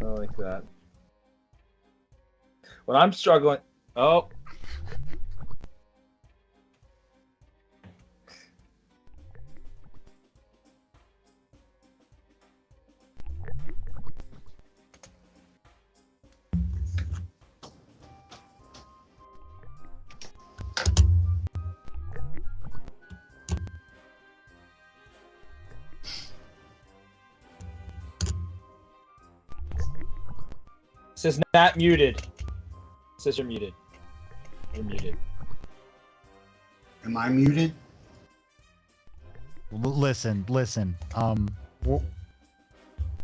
I like that. When I'm struggling... Oh. Says not muted. Says you're muted. You're muted. Am I muted? Listen. Well,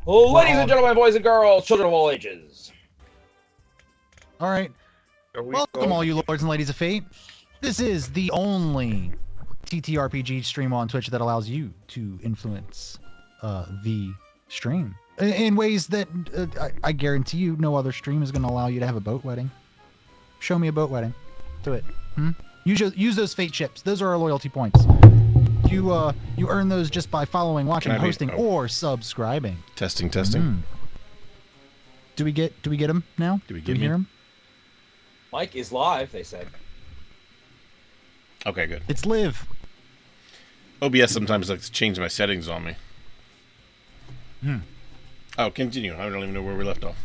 ladies and gentlemen, boys and girls, children of all ages. All right. Welcome, all you lords and ladies of fate. This is the only TTRPG stream on Twitch that allows you to influence the stream in ways that I guarantee you no other stream is going to allow you to have a boat wedding. Show me a boat wedding. Do it. Use those fate chips. Those are our loyalty points. You earn those just by following, watching, hosting, or subscribing. Testing. Do we get him now? Do we hear him? Mike is live, they said. Okay, good. It's live. OBS sometimes likes to change my settings on me. Oh, continue. I don't even know where we left off.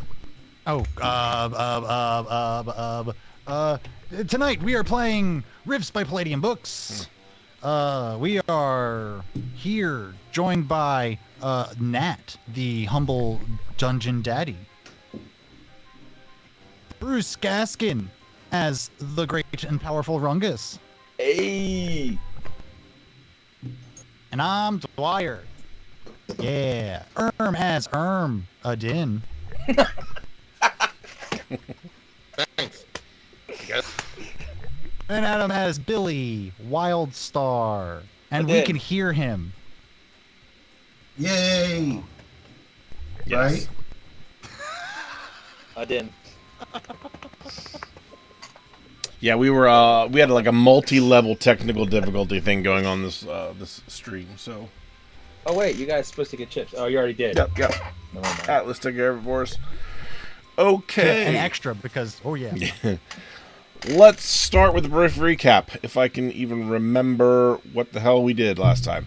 Tonight we are playing Rifts by Palladium Books. We are here joined by Nat, the humble dungeon daddy. Bruce Gaskin as the great and powerful Rungus. Hey! And I'm Dwyer. Yeah. As Adin. Thanks. Yes. And Adam has Billy Wildstar. And we Adin. can hear him. Yay! Yes. Right? I didn't. Yeah, we had like a multi-level technical difficulty thing going on this stream. So. Oh wait, you guys are supposed to get chips. Oh, you already did. Yep. Never mind. Atlas took care of it for us. Okay. An extra because Let's start with a brief recap, if I can even remember what the hell we did last time.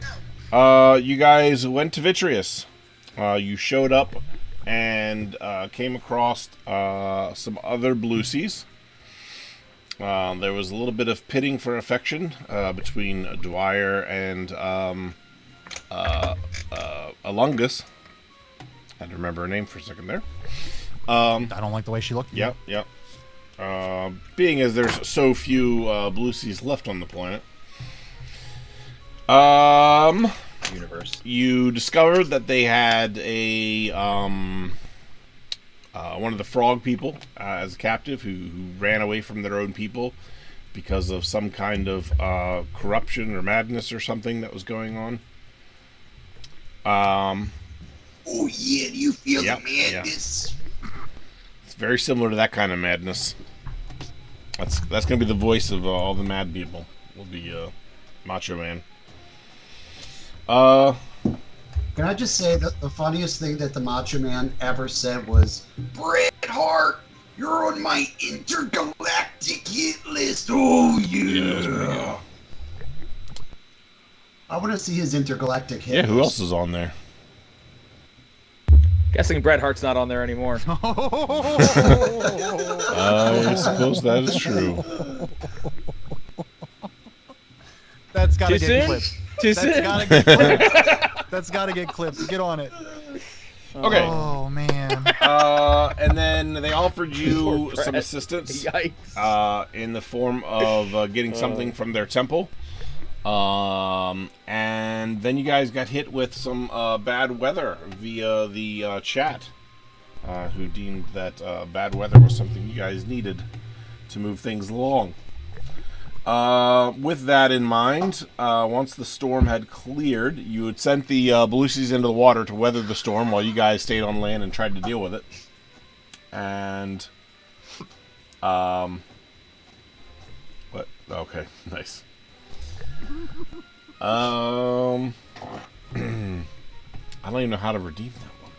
You guys went to Vitreous. You showed up and came across some other Bluesies. There was a little bit of pitting for affection between Dwyer and Alungus. Had to remember her name for a second there. I don't like the way she looked. Yep. Being as there's so few Bluesies left on the planet. Universe. You discovered that they had a one of the frog people as a captive who ran away from their own people because of some kind of corruption or madness or something that was going on. Oh yeah, do you feel Yep, the madness? It's very similar to that kind of madness. That's going to be the voice of all the mad people. Will be Macho Man. Can I just say that the funniest thing that the Macho Man ever said was, Bret Hart, you're on my intergalactic hit list. Oh yeah. I want to see his intergalactic hit list. Who else is on there? Guessing Bret Hart's not on there anymore. I suppose that is true. That's gotta Too get soon? clipped. Too That's soon? gotta get clipped. That's gotta get clipped. Get on it. Okay. Oh man. And then they offered you Poor Bret. some assistance Yikes. in the form of getting something from their temple. And then you guys got hit with some bad weather via the chat, who deemed that bad weather was something you guys needed to move things along. With that in mind, once the storm had cleared, you had sent the Bluesies into the water to weather the storm while you guys stayed on land and tried to deal with it. And, what? Okay, nice. I don't even know how to redeem that one.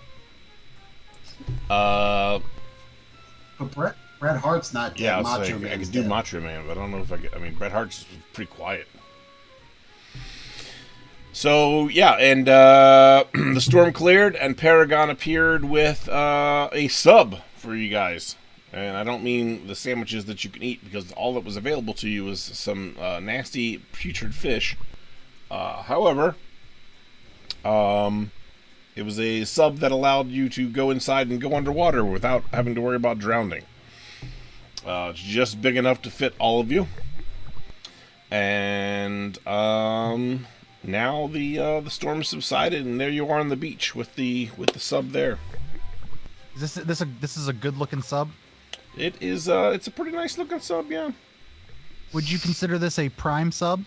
Uh, But Bret Hart's not dead. yeah, Macho I Man's could do dead. Macho Man, but I don't know if I could. I mean, Bret Hart's pretty quiet. So, yeah, and the storm cleared, and Paragon appeared with a sub for you guys. And I don't mean the sandwiches that you can eat, because all that was available to you was some nasty, putrid fish. However, it was a sub that allowed you to go inside and go underwater without having to worry about drowning. It's just big enough to fit all of you. And now the storm subsided, and there you are on the beach with the sub there. Is this is a good looking sub? It is. It's a pretty nice looking sub, yeah. Would you consider this a prime sub?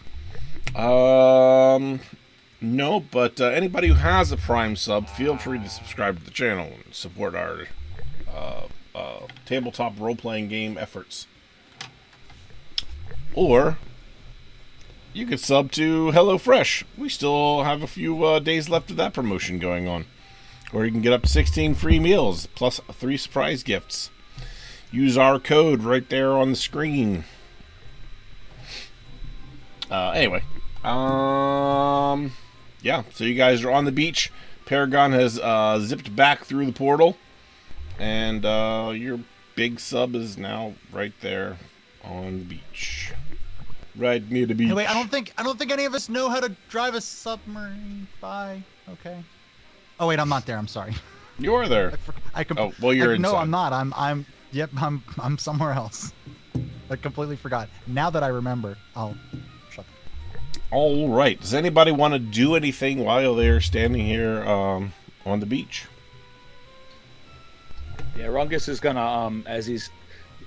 No, but anybody who has a Prime sub, feel free to subscribe to the channel and support our tabletop role-playing game efforts. Or you could sub to HelloFresh. We still have a few days left of that promotion going on. Or you can get up to 16 free meals, plus 3 surprise gifts. Use our code right there on the screen. Anyway. Yeah, so you guys are on the beach. Paragon has zipped back through the portal. And your big sub is now right there on the beach. Right near the beach. Hey, wait, I don't think any of us know how to drive a submarine. Bye. Okay. Oh wait, I'm not there. I'm sorry. You're there. Oh, well, you're inside. No, I'm not. I'm somewhere else. I completely forgot. Now that I remember, I'll shut. All right. Does anybody want to do anything while they're standing here on the beach? Yeah, Rungus is gonna, as he's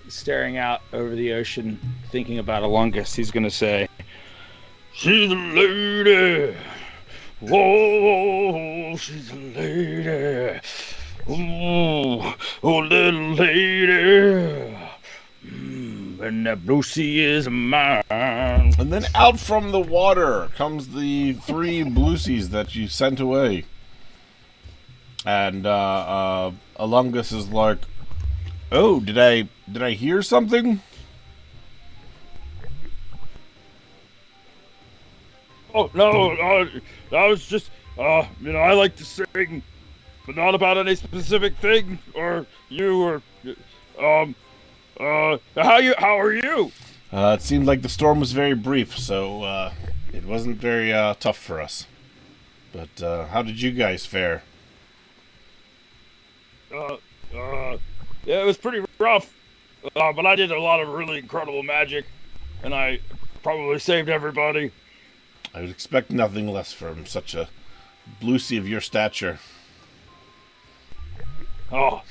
staring out over the ocean, thinking about Alungus, he's gonna say, "She's a lady. Whoa, she's a lady. Ooh, oh, little lady. And that Brucey is mine." And then out from the water comes the 3 Bluesies that you sent away. And Alungus is like, "Oh, did I hear something?" Oh, no, I was just, I like to sing, but not about any specific thing, or you, or, how are you? It seemed like the storm was very brief, so it wasn't very tough for us. But how did you guys fare? Yeah, it was pretty rough, but I did a lot of really incredible magic, and I probably saved everybody. I would expect nothing less from such a Bluesy of your stature. Oh.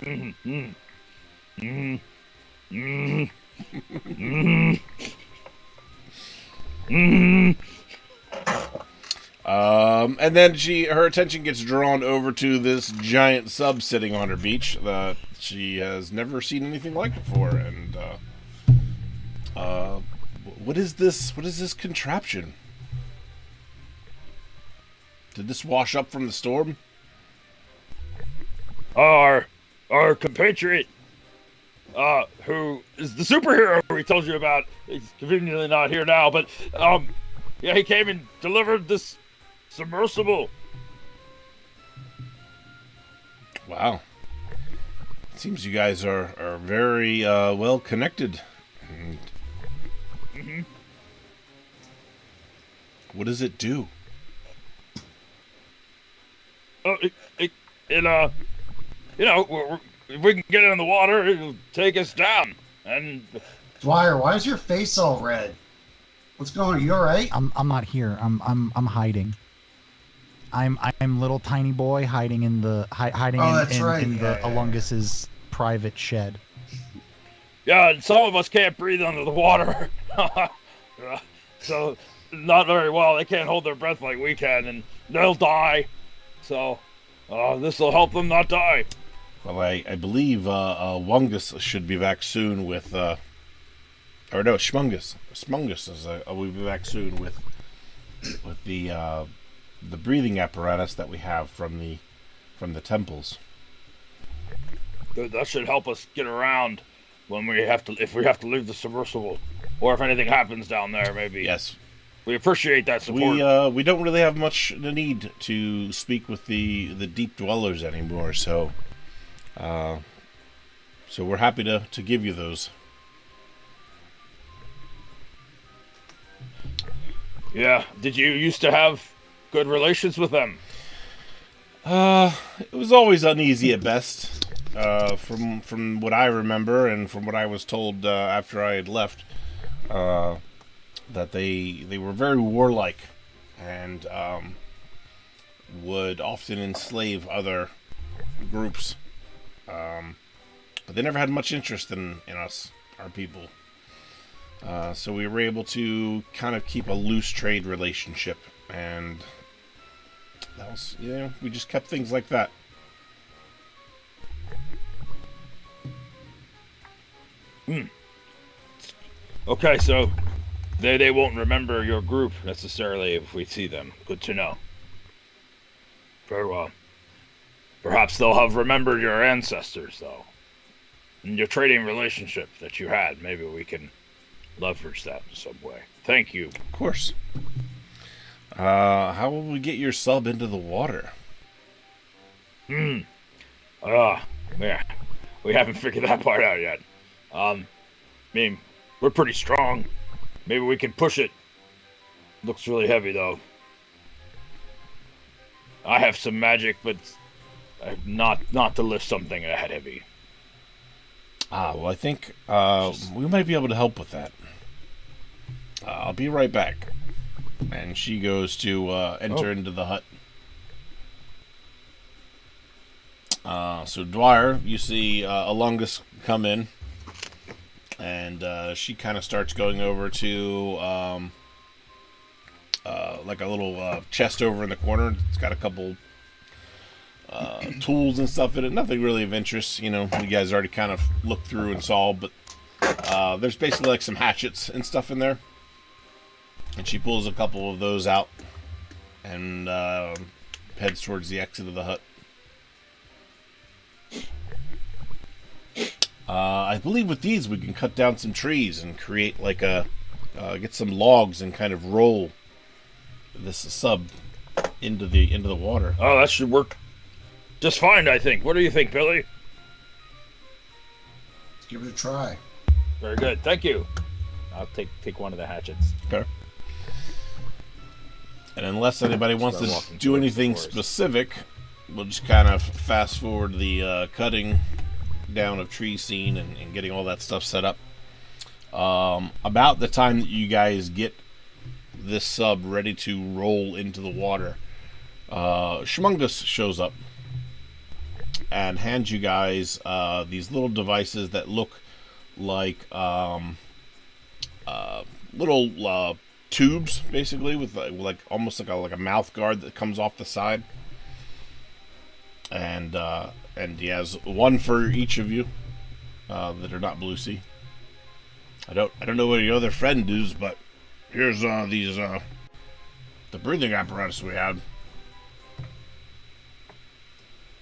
And then her attention gets drawn over to this giant sub sitting on her beach that she has never seen anything like before. And what is this? What is this contraption? Did this wash up from the storm? Our compatriot, who is the superhero we told you about, he's conveniently not here now, but yeah, he came and delivered this submersible. Wow. It seems you guys are very well connected. Mm-hmm. What does it do? If we can get it in the water, it'll take us down. And Dwyer, why is your face all red? What's going on? You all right? I'm not here. I'm hiding. I'm little tiny boy hiding in the hiding Oh, in that's right. in the Yeah. Alungus's private shed. yeah, and some of us can't breathe under the water, so not very well. They can't hold their breath like we can, and they'll die. So this will help them not die. Well, I believe Wungus should be back soon with, or no, Schmungus. Schmungus will be back soon with the breathing apparatus that we have from the temples. That should help us get around when we have to, if we have to leave the submersible, or if anything happens down there. Maybe. Yes. We appreciate that support. We don't really have much the need to speak with the deep dwellers anymore. So we're happy to give you those. Yeah. Did you used to have good relations with them? It was always uneasy at best. From what I remember and from what I was told after I had left, that they were very warlike and would often enslave other groups. But they never had much interest in us, our people. So we were able to kind of keep a loose trade relationship, and that was, we just kept things like that. Okay, so they won't remember your group necessarily if we see them. Good to know. Very well. Perhaps they'll have remembered your ancestors, though. And your trading relationship that you had. Maybe we can leverage that in some way. Thank you. Of course. How will we get your sub into the water? Yeah. We haven't figured that part out yet. I mean, we're pretty strong. Maybe we can push it. Looks really heavy, though. I have some magic, but not to lift something that heavy. Well, I think we might be able to help with that. I'll be right back. And she goes to enter into the hut. So Dwyer, you see Alungus come in, and she kind of starts going over to like a little chest over in the corner. It's got a couple tools and stuff in it. Nothing really of interest, you guys already kind of looked through and saw, but there's basically like some hatchets and stuff in there. And she pulls a couple of those out and heads towards the exit of the hut. I believe with these we can cut down some trees and create like get some logs and kind of roll this sub into the water. Oh, that should work just fine, I think. What do you think, Billy? Let's give it a try. Very good. Thank you. I'll take one of the hatchets. Okay. And unless anybody wants to do anything specific, we'll just kind of fast forward the cutting down of tree scene and getting all that stuff set up. About the time that you guys get this sub ready to roll into the water, Shmungus shows up and hands you guys these little devices that look like little tubes, basically, with like almost like a mouth guard that comes off the side, and he has one for each of you that are not Blue Sea. I don't know what your other friend is, but here's these the breathing apparatus we had.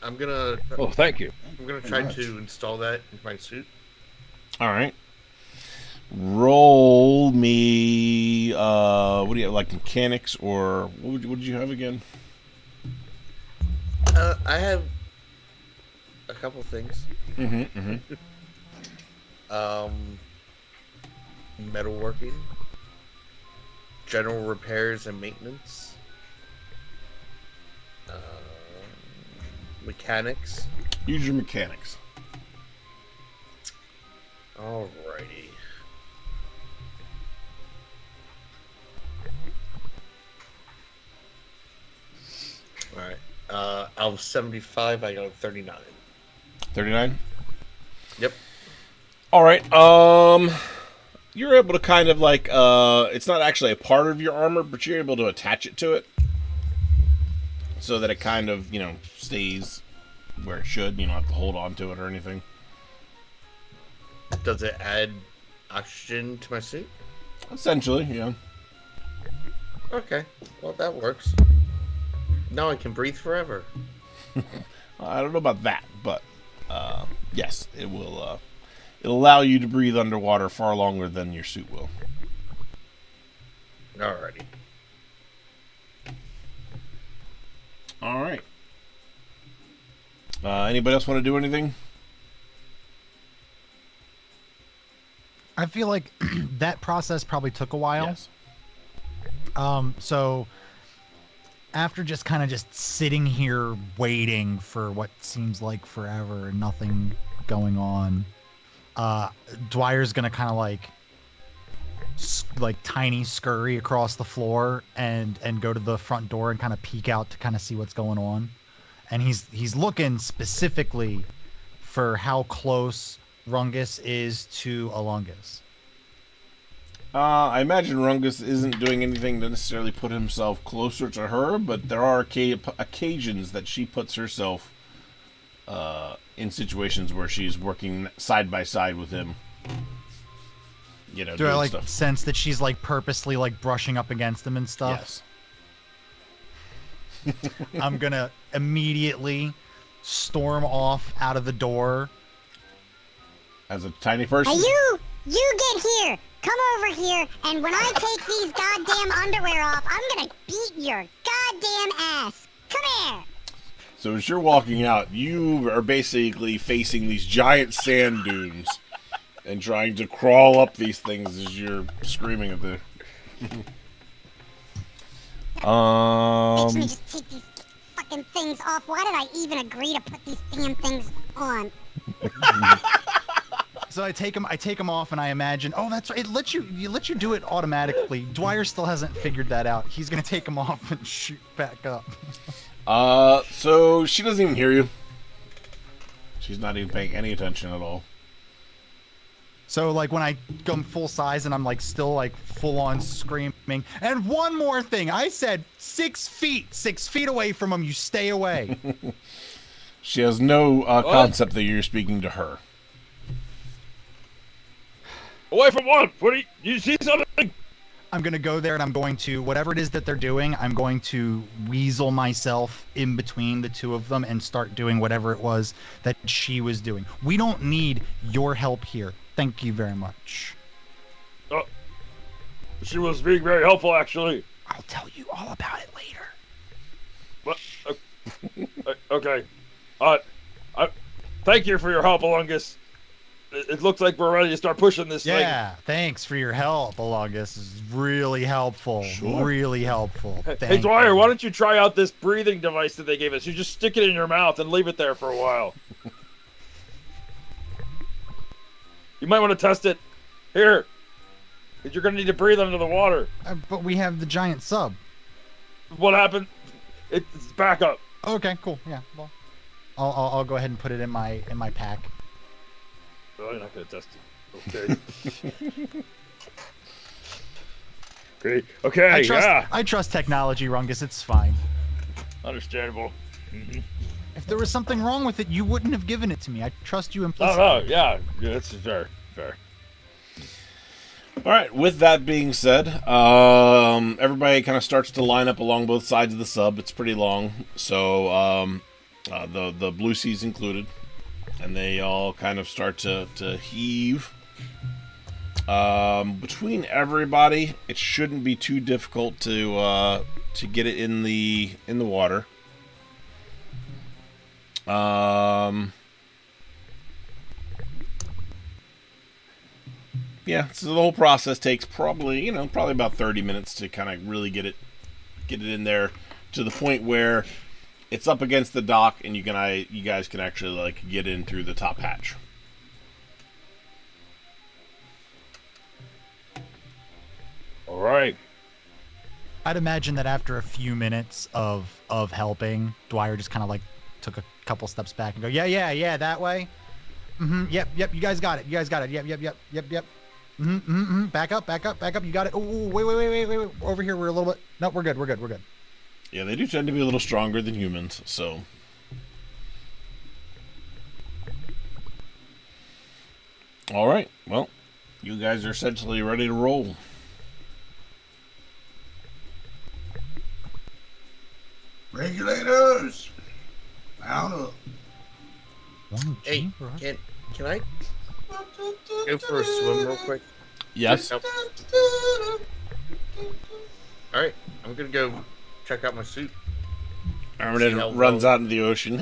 Oh, thank you. I'm gonna try to install that into my suit. All right. Roll me. What do you have, like mechanics, or what did you have again? I have a couple things. Metalworking, general repairs and maintenance, mechanics. Use your mechanics. Alrighty. Alright. Out of 75, I got a 39. 39? Yep. Alright, you're able to kind of like, it's not actually a part of your armor, but you're able to attach it to it. So that it kind of, stays where it should. You don't have to hold on to it or anything. Does it add oxygen to my suit? Essentially, yeah. Okay. Well, that works. Now I can breathe forever. I don't know about that, but yes, it will. It'll allow you to breathe underwater far longer than your suit will. Alrighty. All right. Anybody else want to do anything? I feel like that process probably took a while. Yes. So after just kind of just sitting here waiting for what seems like forever and nothing going on, Dwyer's gonna kind of like tiny scurry across the floor and go to the front door and kind of peek out to kind of see what's going on. And he's looking specifically for how close Rungus is to Alungus. I imagine Rungus isn't doing anything to necessarily put himself closer to her, but there are occasions that she puts herself in situations where she's working side by side with him. You know, do I like stuff. sense that she's like purposely like brushing up against him and stuff? Yes. I'm gonna immediately storm off out of the door. As a tiny person? Hey, you get here. Come over here, and when I take these goddamn underwear off, I'm gonna beat your goddamn ass. Come here. So as you're walking out, you are basically facing these giant sand dunes and trying to crawl up these things as you're screaming at the... Makes me just take these fucking things off. Why did I even agree to put these damn things on? So I take them off, and I imagine, oh, that's right. It lets you do it automatically. Dwyer still hasn't figured that out. He's gonna take them off and shoot back up. So she doesn't even hear you. She's not even paying any attention at all. So like when I come full size and I'm like still like full on screaming. And one more thing, I said 6 feet. 6 feet away from him. You stay away. She has no concept that you're speaking to her. Away from what? What do you see something? I'm going to go there and I'm going to, whatever it is that they're doing, I'm going to weasel myself in between the two of them and start doing whatever it was that she was doing. We don't need your help here. Thank you very much. She was being very helpful, actually. I'll tell you all about it later. What? Okay. Thank you for your help, Alungus. It looks like we're ready to start pushing this thing. Yeah, thanks for your help, Alungus. This is really helpful. Sure. Really helpful. Hey, Dwyer, why don't you try out this breathing device that they gave us? You just stick it in your mouth and leave it there for a while. You might want to test it. Here. Because you're going to need to breathe under the water. But we have the giant sub. What happened? It's back up. Okay, cool. Yeah, well, I'll go ahead and put it in my pack. Oh, you're not going to test it. Okay. Great. Okay, I trust technology, Rungus. It's fine. Understandable. Mm-hmm. If there was something wrong with it, you wouldn't have given it to me. I trust you implicitly. Oh, no, yeah, that's fair. All right, with that being said, everybody kind of starts to line up along both sides of the sub. It's pretty long, so the Blue Seas included, and they all kind of start to heave. Between everybody, it shouldn't be too difficult to get it in the water. Yeah, so the whole process takes probably about 30 minutes to kind of really get it in there to the point where it's up against the dock and you guys can actually like get in through the top hatch. All right. I'd imagine that after a few minutes of helping, Dwyer just kind of like took a couple steps back and go, yeah, that way. Yep, you guys got it. Yep. Back up. You got it. Oh, wait. Over here, we're a little bit. No, we're good. Yeah, they do tend to be a little stronger than humans, so. All right. Well, you guys are essentially ready to roll. Regulators, mount up. One Hey, chamber? can I go for a swim real quick? Yes. Nope. All right, I'm gonna go check out my suit. See how Armadillo runs well- out into the ocean.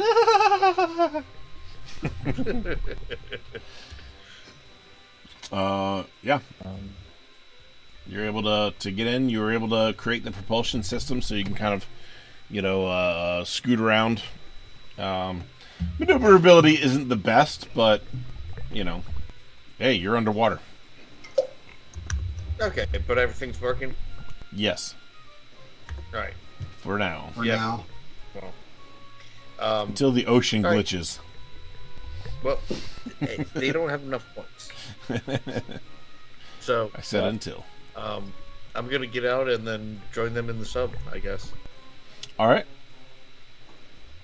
Yeah. You're able to get in. You were able to create the propulsion system so you can kind of, scoot around. Maneuverability isn't the best, but, hey, you're underwater. Okay, but everything's working. Yes, All right. for now. For Yep. now. Until the ocean All right. glitches. Well, they don't have enough points. So I said until. I'm gonna get out and then join them in the sub, I guess. All right.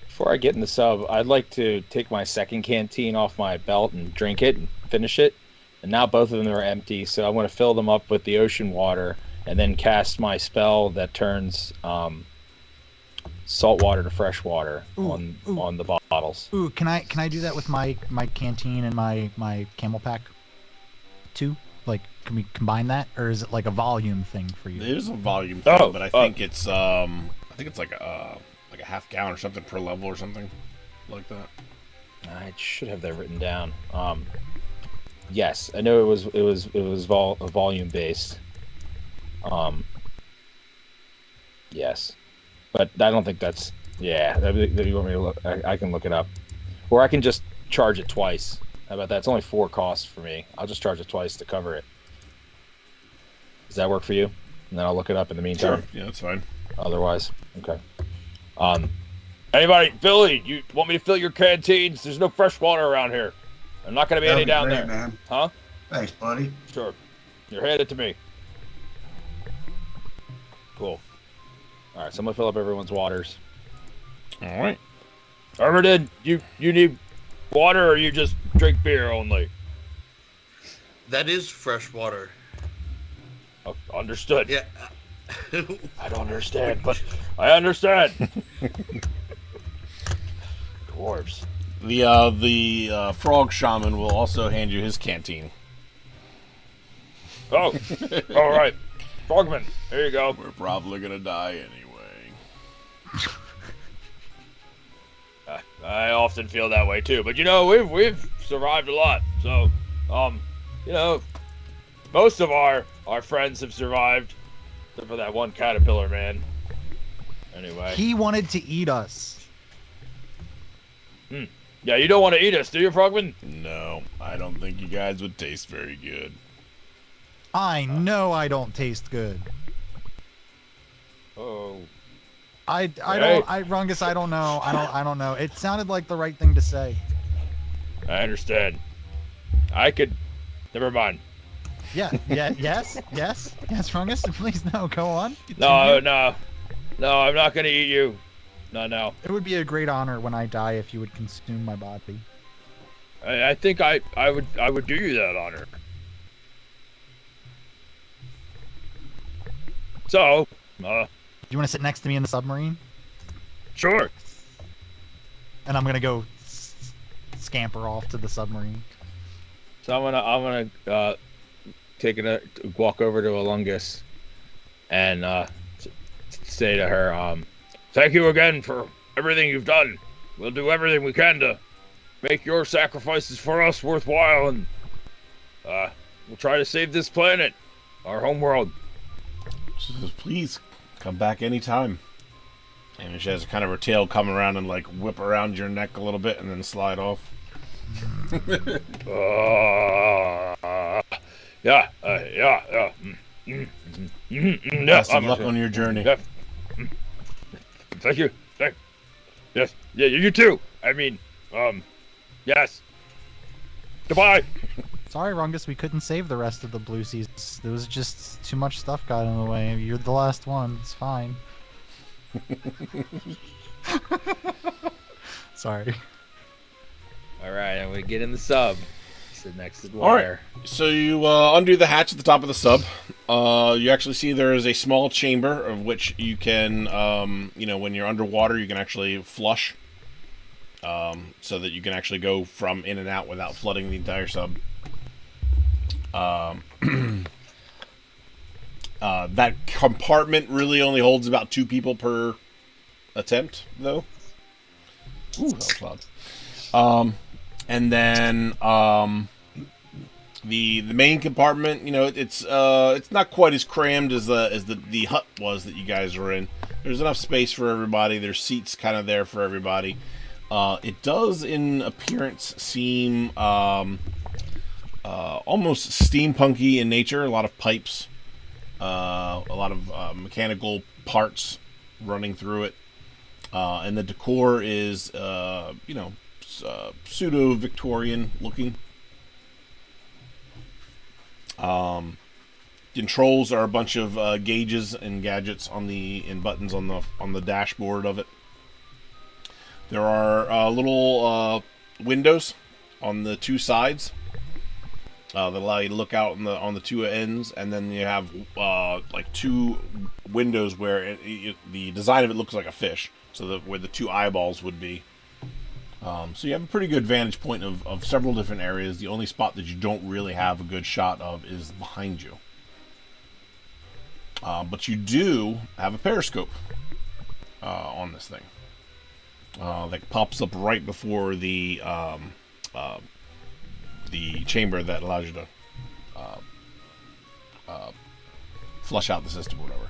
Before I get in the sub, I'd like to take my second canteen off my belt and drink it and finish it. And now both of them are empty, so I want to fill them up with the ocean water and then cast my spell that turns salt water to fresh water on the bottles. Ooh, can I do that with my canteen and my camel pack too? Like, can we combine that, or is it like a volume thing for you? There's a volume thing, Oh, but I think it's like a half gallon or something per level or something like that. I should have that written down. Yes, I know it was volume based. Yes, but I don't think that's If you want me to look, I can look it up, or I can just charge it twice. How about that? It's only 4 costs for me. I'll just charge it twice to cover it. Does that work for you? And then I'll look it up in the meantime. Sure. Yeah, that's fine. Otherwise, okay. Anybody, Billy, you want me to fill your canteens? There's no fresh water around here. I'm not going to be That'd any be down great, there. man. Huh? Thanks, buddy. Sure. You're handed to me. Cool. All right, so I'm going to fill up everyone's waters. All right. Armadillo, you need water or you just drink beer only? That is fresh water. Oh, understood. Yeah. I don't understand, but I understand. Dwarves. The frog shaman will also hand you his canteen. Oh, all right. Frogman, there you go. We're probably gonna die anyway. I often feel that way too, but we've survived a lot. So, most of our friends have survived, except for that one caterpillar man. Anyway. He wanted to eat us. Yeah, you don't want to eat us, do you, Frogman? No, I don't think you guys would taste very good. I know I don't taste good. Oh. Rungus, I don't know. I don't know. It sounded like the right thing to say. I understand. Never mind. Yes, Rungus, please no, go on. No, I'm not gonna eat you. No. It would be a great honor when I die if you would consume my body. I think I would do you that honor. So, Do you want to sit next to me in the submarine? sure. And I'm gonna go scamper off to the submarine. So I'm gonna walk over to Alungus and say to her, Thank you again for everything you've done. We'll do everything we can to make your sacrifices for us worthwhile, and we'll try to save this planet, our homeworld. She says, please come back anytime. And she has kind of her tail come around and like whip around your neck a little bit and then slide off. Yeah. Best of luck on your journey. Yeah. Thank you. Yes. Yeah, you too. I mean, yes. Goodbye. Sorry, Rungus, we couldn't save the rest of the Blue Seas. There was just too much stuff got in the way. You're the last one. It's fine. Sorry. all right, and we get in the sub. Sit next to the All right. water. So you undo the hatch at the top of the sub. You actually see there is a small chamber of which you can, when you're underwater, you can actually flush so that you can actually go from in and out without flooding the entire sub. That compartment really only holds about 2 people per attempt, though. Ooh, that was loud. And then the main compartment, you know, it's not quite as crammed as the hut was that you guys were in. There's enough space for everybody. There's seats kind of there for everybody. It does, in appearance, seem almost steampunky in nature. A lot of pipes, a lot of mechanical parts running through it, and the decor is, pseudo-Victorian looking. Controls are a bunch of gauges and gadgets and buttons on the dashboard of it. There are little windows on the 2 sides that allow you to look out on the 2 ends, and then you have like 2 windows where the design of it looks like a fish, so where the 2 eyeballs would be. So you have a pretty good vantage point of several different areas. The only spot that you don't really have a good shot of is behind you. But you do have a periscope on this thing that pops up right before the chamber that allows you to flush out the system or whatever.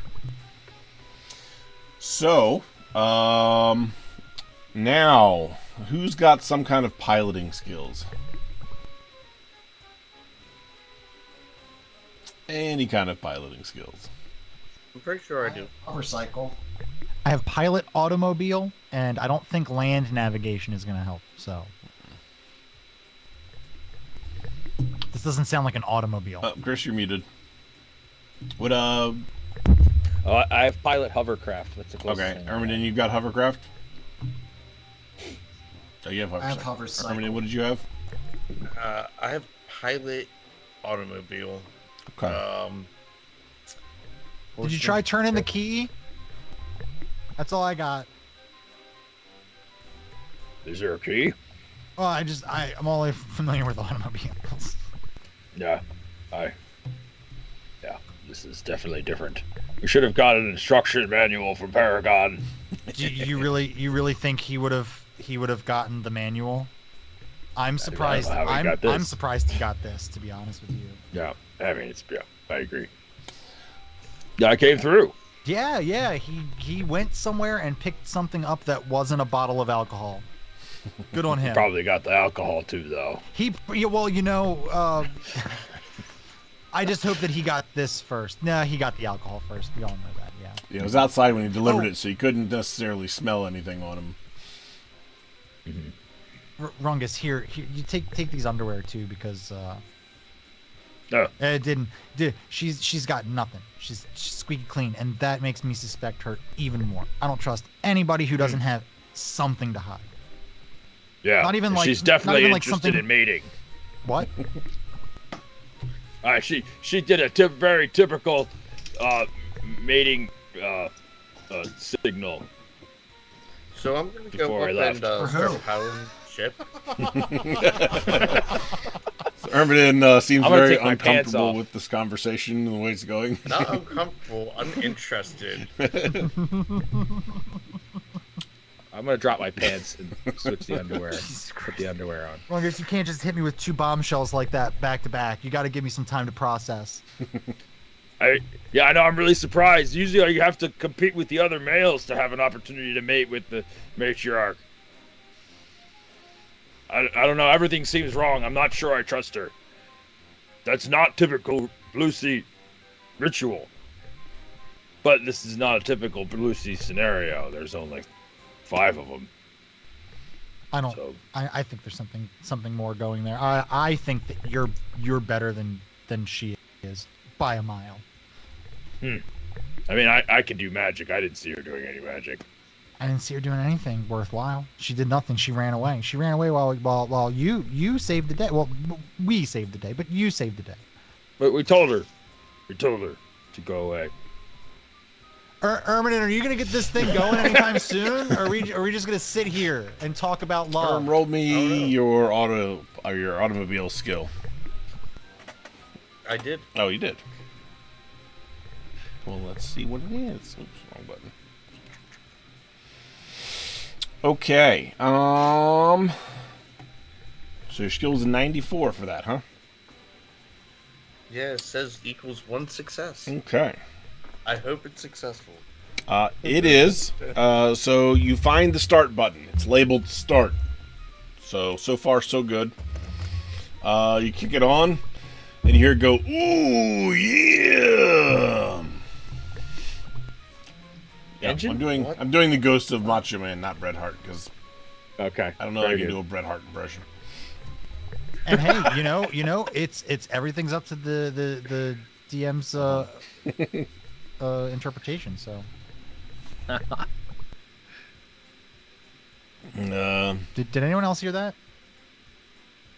So, now, who's got some kind of piloting skills? Any kind of piloting skills. I'm pretty sure I do. Motorcycle. I have pilot automobile, and I don't think land navigation is going to help, so. This doesn't sound like an automobile. Chris, you're muted. What, I have pilot hovercraft. That's the closest Okay, thing. Erminen, you got hovercraft? Oh, you have hovercycle. I have hovercycle. Erminen, what did you have? I have pilot automobile. Okay. Did you try turning the key? That's all I got. Is there a key? Well, I'm only familiar with automobiles. Yeah. This is definitely different. We should have got an instruction manual from Paragon. Do you really think he would have gotten the manual? I'm surprised. I'm surprised he got this, to be honest with you. Yeah, I mean, I agree. Yeah, I came through. Yeah. He went somewhere and picked something up that wasn't a bottle of alcohol. Good on him. Probably got the alcohol too, though. I just hope that he got this first. Nah, he got the alcohol first. We all know that, yeah. Yeah, it was outside when he delivered it, so you couldn't necessarily smell anything on him. Mm-hmm. Rungus, here, you take these underwear too, because No. she's got nothing. She's squeaky clean, and that makes me suspect her even more. I don't trust anybody who doesn't have something to hide. Yeah, Not even she's definitely not even interested in mating. What? She did a very typical mating signal. So I'm gonna go Before I up left. and For start who? piloting ship. So Erminen seems I'm gonna very take my pants uncomfortable off. with this conversation and the way it's going. Not uncomfortable. I'm interested. I'm gonna drop my pants and switch the underwear. Put the underwear on. Rungus, you can't just hit me with 2 bombshells like that back to back. You got to give me some time to process. I know. I'm really surprised. Usually, you have to compete with the other males to have an opportunity to mate with the matriarch. I don't know. Everything seems wrong. I'm not sure I trust her. That's not typical Lucy ritual. But this is not a typical Lucy scenario. There's only 5 of them. I don't. So, I think there's something more going there. I think that you're better than she is by a mile. I mean, I can do magic. I didn't see her doing any magic. I didn't see her doing anything worthwhile. She did nothing. She ran away. She ran away while you saved the day. Well, we saved the day, but you saved the day. But we told her. We told her to go away. Ermin, are you gonna get this thing going anytime soon? Or are we just gonna sit here and talk about love? Roll me your automobile skill. I did. Oh, you did. Well, let's see what it is. Oops, wrong button. Okay. So your skill's a 94 for that, huh? Yeah, it says equals 1 success. Okay. I hope it's successful. It is. So you find the start button. It's labeled start. So far, so good. You kick it on, and you hear it go, ooh, yeah! Yeah, Engine? I'm doing the ghost of Macho Man, not Bret Hart, because Okay. I don't know if I can do a Bret Hart impression. And hey, you know, it's everything's up to the DM's interpretation. So. Did anyone else hear that?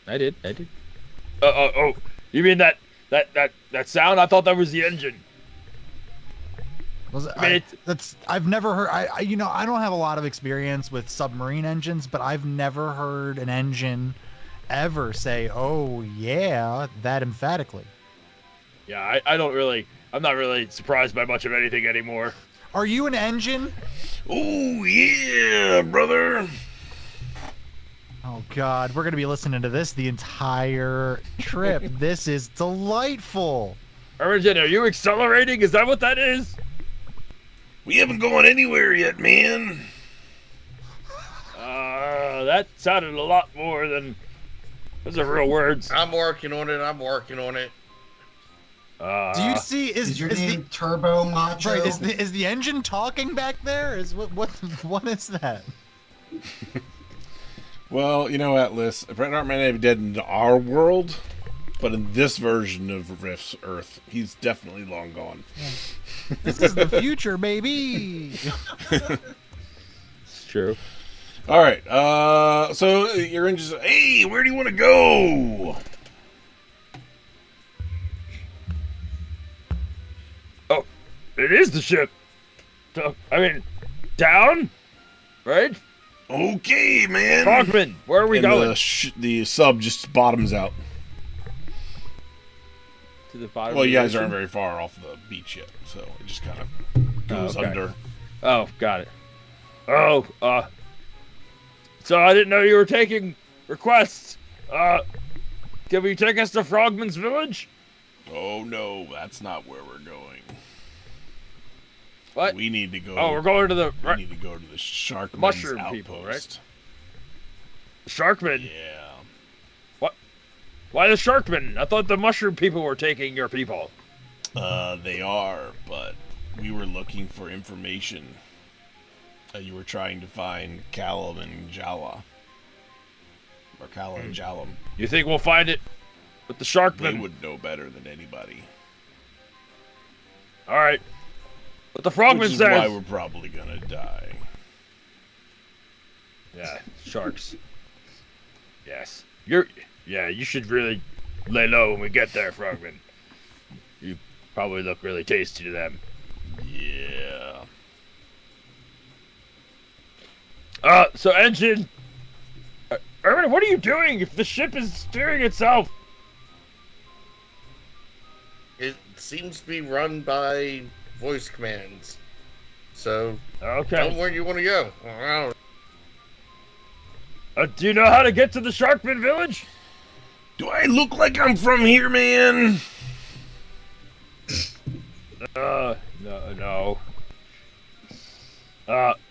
I did. Oh, you mean that sound? I thought that was the engine. I've never heard. I don't have a lot of experience with submarine engines, but I've never heard an engine ever say, "Oh yeah," that emphatically. Yeah, I'm not really surprised by much of anything anymore. Are you an engine? Oh yeah, brother. Oh God, we're gonna be listening to this the entire trip. This is delightful. Origin, are you accelerating? Is that what that is? We haven't gone anywhere yet, man. That sounded a lot more than... Those are real words. I'm working on it. Do you see? Is your name Turbo Macho? Right, is the engine talking back there? What is that? Well, you know, Atlas, Bret Hart may be dead in our world, but in this version of Rift's Earth, he's definitely long gone. Yeah. This is the future, baby. It's true. All right. So your engine's, hey, where do you want to go? Oh, it is the ship. I mean, down, right? Okay, man. Frogman, where are we going? The sub just bottoms out. To the bottom. Well, of you the guys ocean? aren't very far off the beach yet, so it just kind of goes under. Oh, got it. Oh, so I didn't know you were taking requests. Can we take us to Frogman's village? Oh no, that's not where we're going. What? We need to go. Oh, we're going to the... We need to go to the Sharkman's mushroom outpost. people, right? Sharkman? Yeah. What? Why the Sharkman? I thought the mushroom people were taking your people. They are, but we were looking for information. You were trying to find Callum and Jala. Or Callum and Jalum. You think we'll find it with the Sharkman? They would know better than anybody. All right. What the Frogman Which is says. why we're probably gonna die. Yeah, sharks. Yes. You should really lay low when we get there, Frogman. You probably look really tasty to them. Yeah. So engine... Erwin, what are you doing if the ship is steering itself? It seems to be run by voice commands. So, Okay. tell them where you want to go. I don't Do you know how to get to the Sharkman village? Do I look like I'm from here, man? No.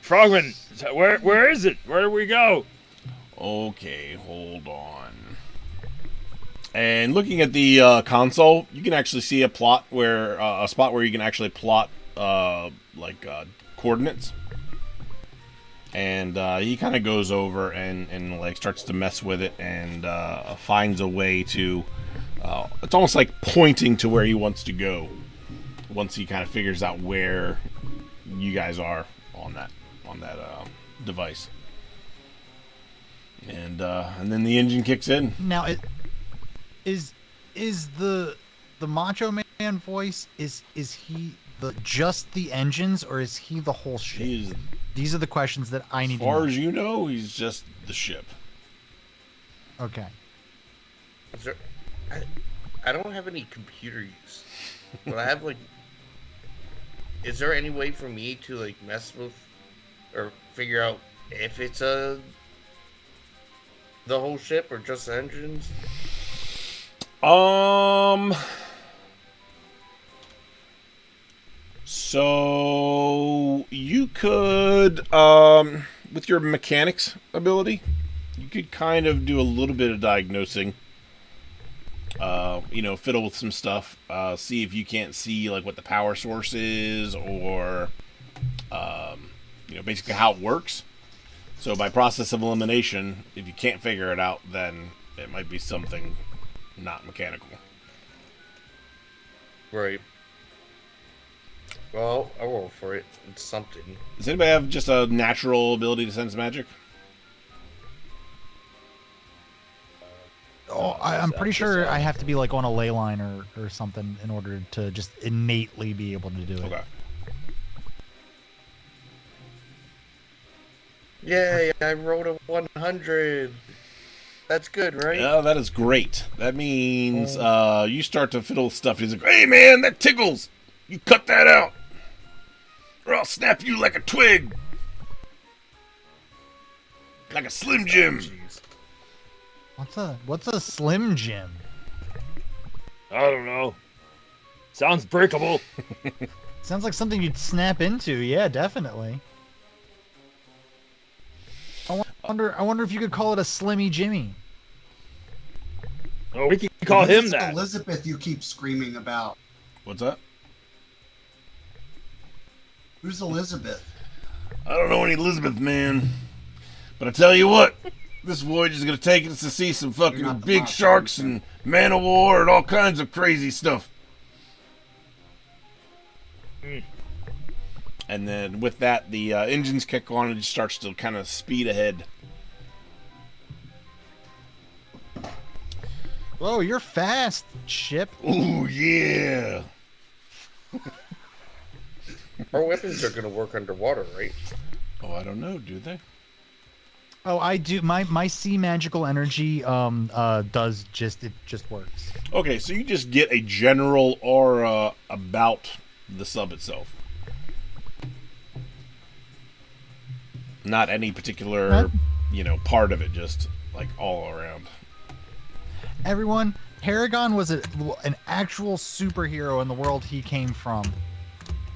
Frogman, where is it? Where do we go? Okay, hold on. And looking at the console, you can actually see a spot where you can actually plot coordinates. And he kind of goes over and like starts to mess with it and finds a way to. It's almost like pointing to where he wants to go. Once he kind of figures out where you guys are on that device. And then the engine kicks in. Now, is the Macho Man voice, is he just the engines, or is he the whole ship? These are the questions that I need to know. As far as you know, he's just the ship. Okay. Is there, I don't have any computer use, but I have like. Is there any way for me to like mess with or figure out if it's the whole ship or just the engines? So you could, with your mechanics ability, you could kind of do a little bit of diagnosing. Fiddle with some stuff. See if you can't see like what the power source is, or basically how it works. So by process of elimination, if you can't figure it out, then it might be something not mechanical. Right. Well, I'll roll for it. It's something. Does anybody have just a natural ability to sense magic? Oh, I'm pretty sure I have to be like on a ley line or something in order to just innately be able to do it. Okay. Yay, I rolled a 100. That's good, right? Yeah, that is great. That means you start to fiddle with stuff. He's like, hey man, that tickles. You cut that out, or I'll snap you like a twig. Like a Slim Jim. What's a Slim Jim? I don't know. Sounds breakable. Sounds like something you'd snap into. Yeah, definitely. I wonder if you could call it a Slimmy Jimmy. Oh, we can call Who's him that. Elizabeth, you keep screaming about. What's that? Who's Elizabeth? I don't know any Elizabeth, man. But I tell you what, this voyage is going to take us to see some fucking big sharks and man of war and all kinds of crazy stuff. And then with that, the engines kick on and it starts to kind of speed ahead. Whoa, you're fast, ship. Ooh, yeah. Our weapons are going to work underwater, right? Oh, I don't know. Do they? Oh, I do. My sea magical energy does just works. Okay, so you just get a general aura about the sub itself. Not any particular, part of it, just like all around. Everyone, Paragon was an actual superhero in the world he came from.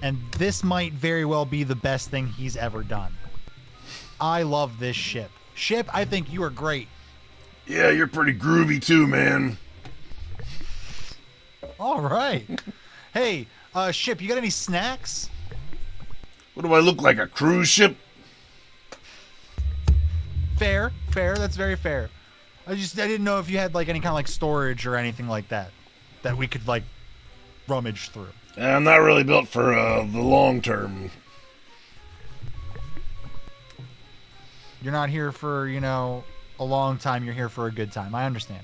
And this might very well be the best thing he's ever done. I love this ship. Ship, I think you are great. Yeah, you're pretty groovy too, man. All right. Hey, Ship, you got any snacks? What do I look like, a cruise ship? Fair. That's very fair. I didn't know if you had like any kind of like storage or anything like that we could like rummage through. I'm not really built for the long term. You're not here for, a long time. You're here for a good time. I understand.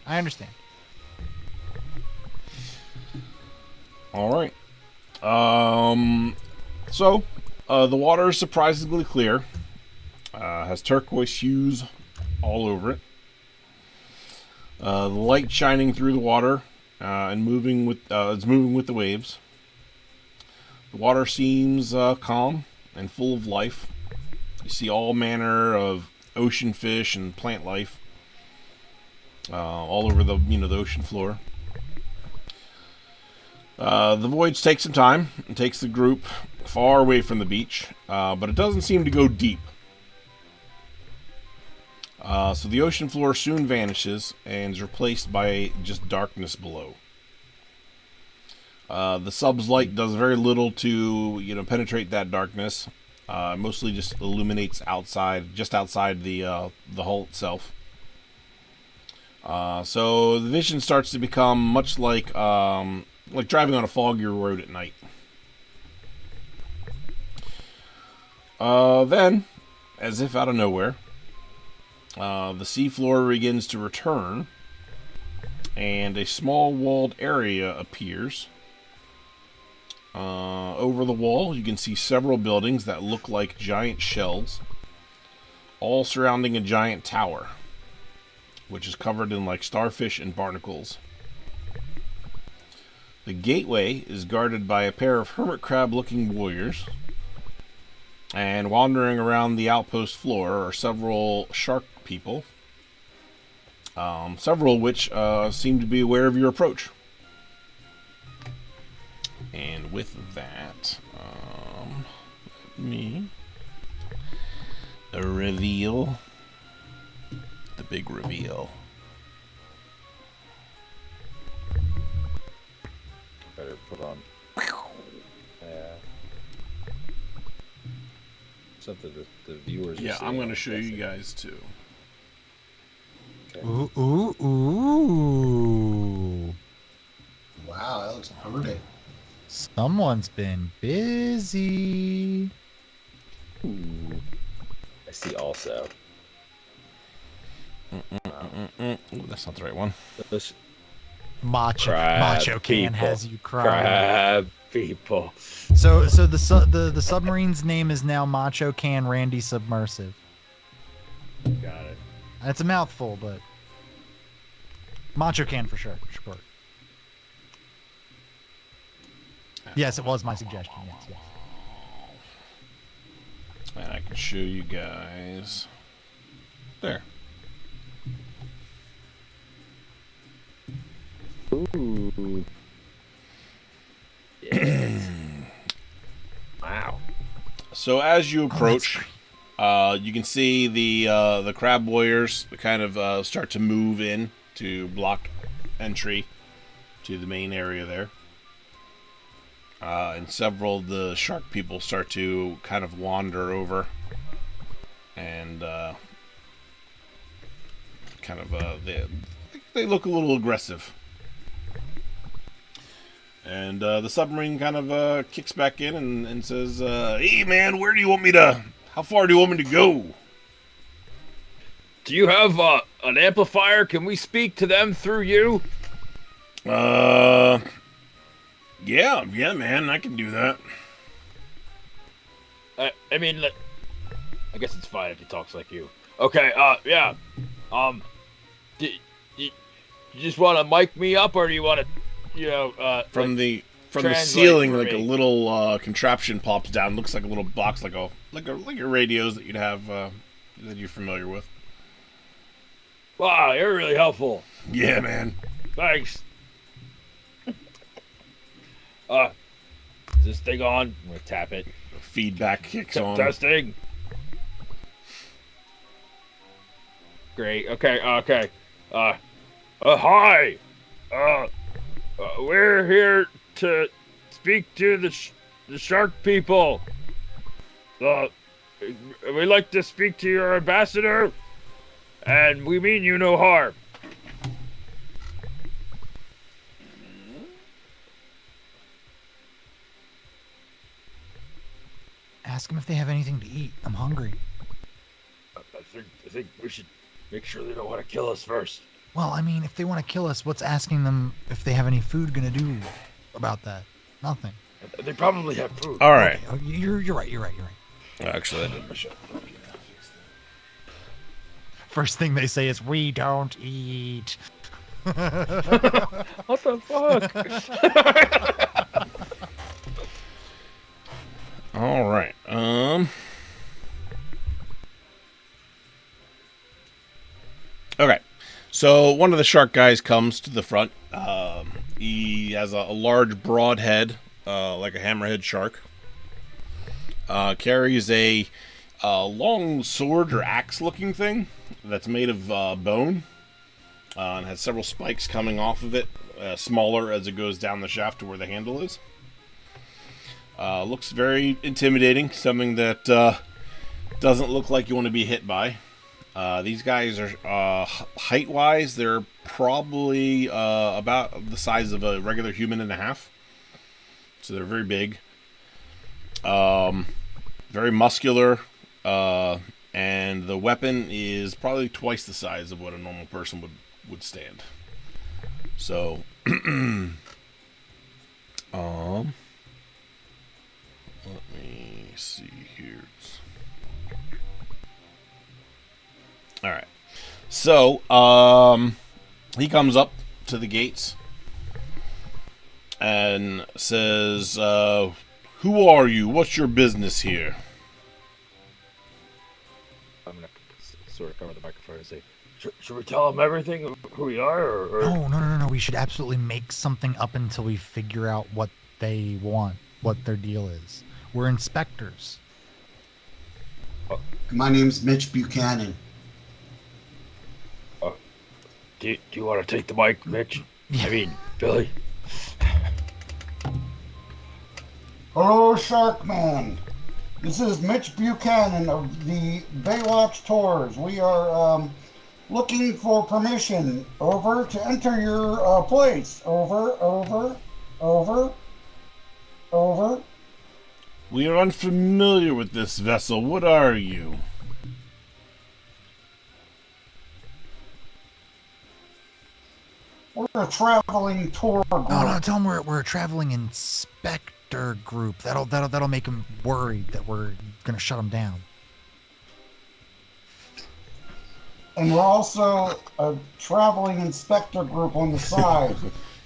All right. So, the water is surprisingly clear. Has turquoise hues all over it. The light shining through the water and moving with the waves. The water seems calm and full of life. You see all manner of ocean fish and plant life all over the the ocean floor. The voyage takes some time and takes the group far away from the beach, but it doesn't seem to go deep. So the ocean floor soon vanishes and is replaced by just darkness below. The sub's light does very little to penetrate that darkness. Mostly just illuminates just outside the hull itself. So the vision starts to become much like driving on a foggy road at night. Then, as if out of nowhere, the seafloor begins to return, and a small walled area appears. Over the wall, you can see several buildings that look like giant shells, all surrounding a giant tower, which is covered in like starfish and barnacles. The gateway is guarded by a pair of hermit crab-looking warriors, and wandering around the outpost floor are several shark people, several of which seem to be aware of your approach. And with that, a reveal. The big reveal. Better put on. Something the viewers. Yeah, I'm going to show you guys too. Okay. Ooh. Wow, that looks pretty. Someone's been busy. Ooh. I see also. Ooh, that's not the right one. Those Macho Can has you crying. crab people. So the submarine's name is now Macho Can Randy Submersive. Got it. It's a mouthful, but Macho Can for sure. Yes, it was my suggestion. Yes. And I can show you guys. There. Ooh. Yes. Wow. So as you approach, you can see the crab warriors kind of start to move in to block entry to the main area there. And several of the shark people start to kind of wander over and they look a little aggressive. And the submarine kind of kicks back in and says, "Hey man, how far do you want me to go?" Do you have an amplifier? Can we speak to them through you? Yeah, man, I can do that. I mean, I guess it's fine if he talks like you. Okay, yeah. Do you just want to mic me up, or do you want to, from like, the translate ceiling, for like me? a little contraption pops down. Looks like a little box, like your radios that you'd have that you're familiar with. Wow, you're really helpful. Yeah, man. Thanks. Is this thing on? I'm gonna tap it. Feedback kicks on. Testing. Great. Okay. Hi. We're here to speak to the shark people. We'd like to speak to your ambassador, and we mean you no harm. Ask them if they have anything to eat. I'm hungry. I think we should make sure they don't want to kill us first. Well, I mean, if they want to kill us, what's asking them if they have any food gonna do about that? Nothing. They probably have food. All right. Okay, you're right. Actually, I did my shit. First thing they say is, "We don't eat." What the fuck? All right. Okay. So one of the shark guys comes to the front. He has a large, broad head, like a hammerhead shark. Carries a long sword or axe-looking thing that's made of bone, and has several spikes coming off of it, smaller as it goes down the shaft to where the handle is. Looks very intimidating, something that doesn't look like you want to be hit by. These guys are, height-wise, they're probably about the size of a regular human and a half. So they're very big. Very muscular. And the weapon is probably twice the size of what a normal person would stand. So, Let me see here. All right. So, he comes up to the gates and says, "Who are you? What's your business here?" I'm gonna sort of cover the microphone and say, Should we tell them everything of who we are? Or... No. We should absolutely make something up until we figure out what they want, what their deal is. We're inspectors. My name's Mitch Buchanan. Do you want to take the mic, Mitch? Yeah. I mean, Billy. Hello, Sharkman. This is Mitch Buchanan of the Baywatch Tours. We are looking for permission, over, to enter your place. Over. We are unfamiliar with this vessel. What are you? We're a traveling tour group. No, tell them we're a traveling inspector group. That'll make them worried that we're gonna shut them down. And we're also a traveling inspector group on the side.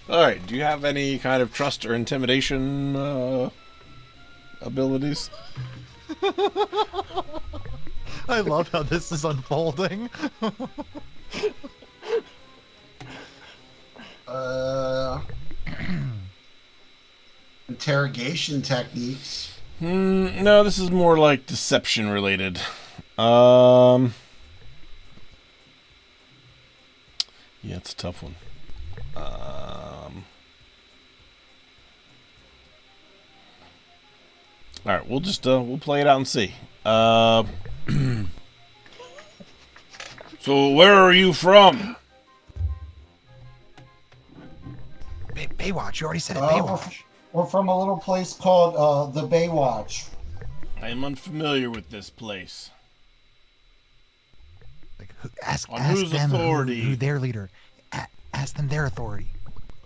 All right. Do you have any kind of trust or intimidation abilities? I love how this is unfolding. Interrogation techniques. No, this is more like deception related. Yeah, it's a tough one. All right, we'll just we'll play it out and see. So where are you from? Baywatch. You already said it. Baywatch. We're from a little place called the Baywatch. I am unfamiliar with this place. Like, ask whose them authority? who their leader. Ask them their authority.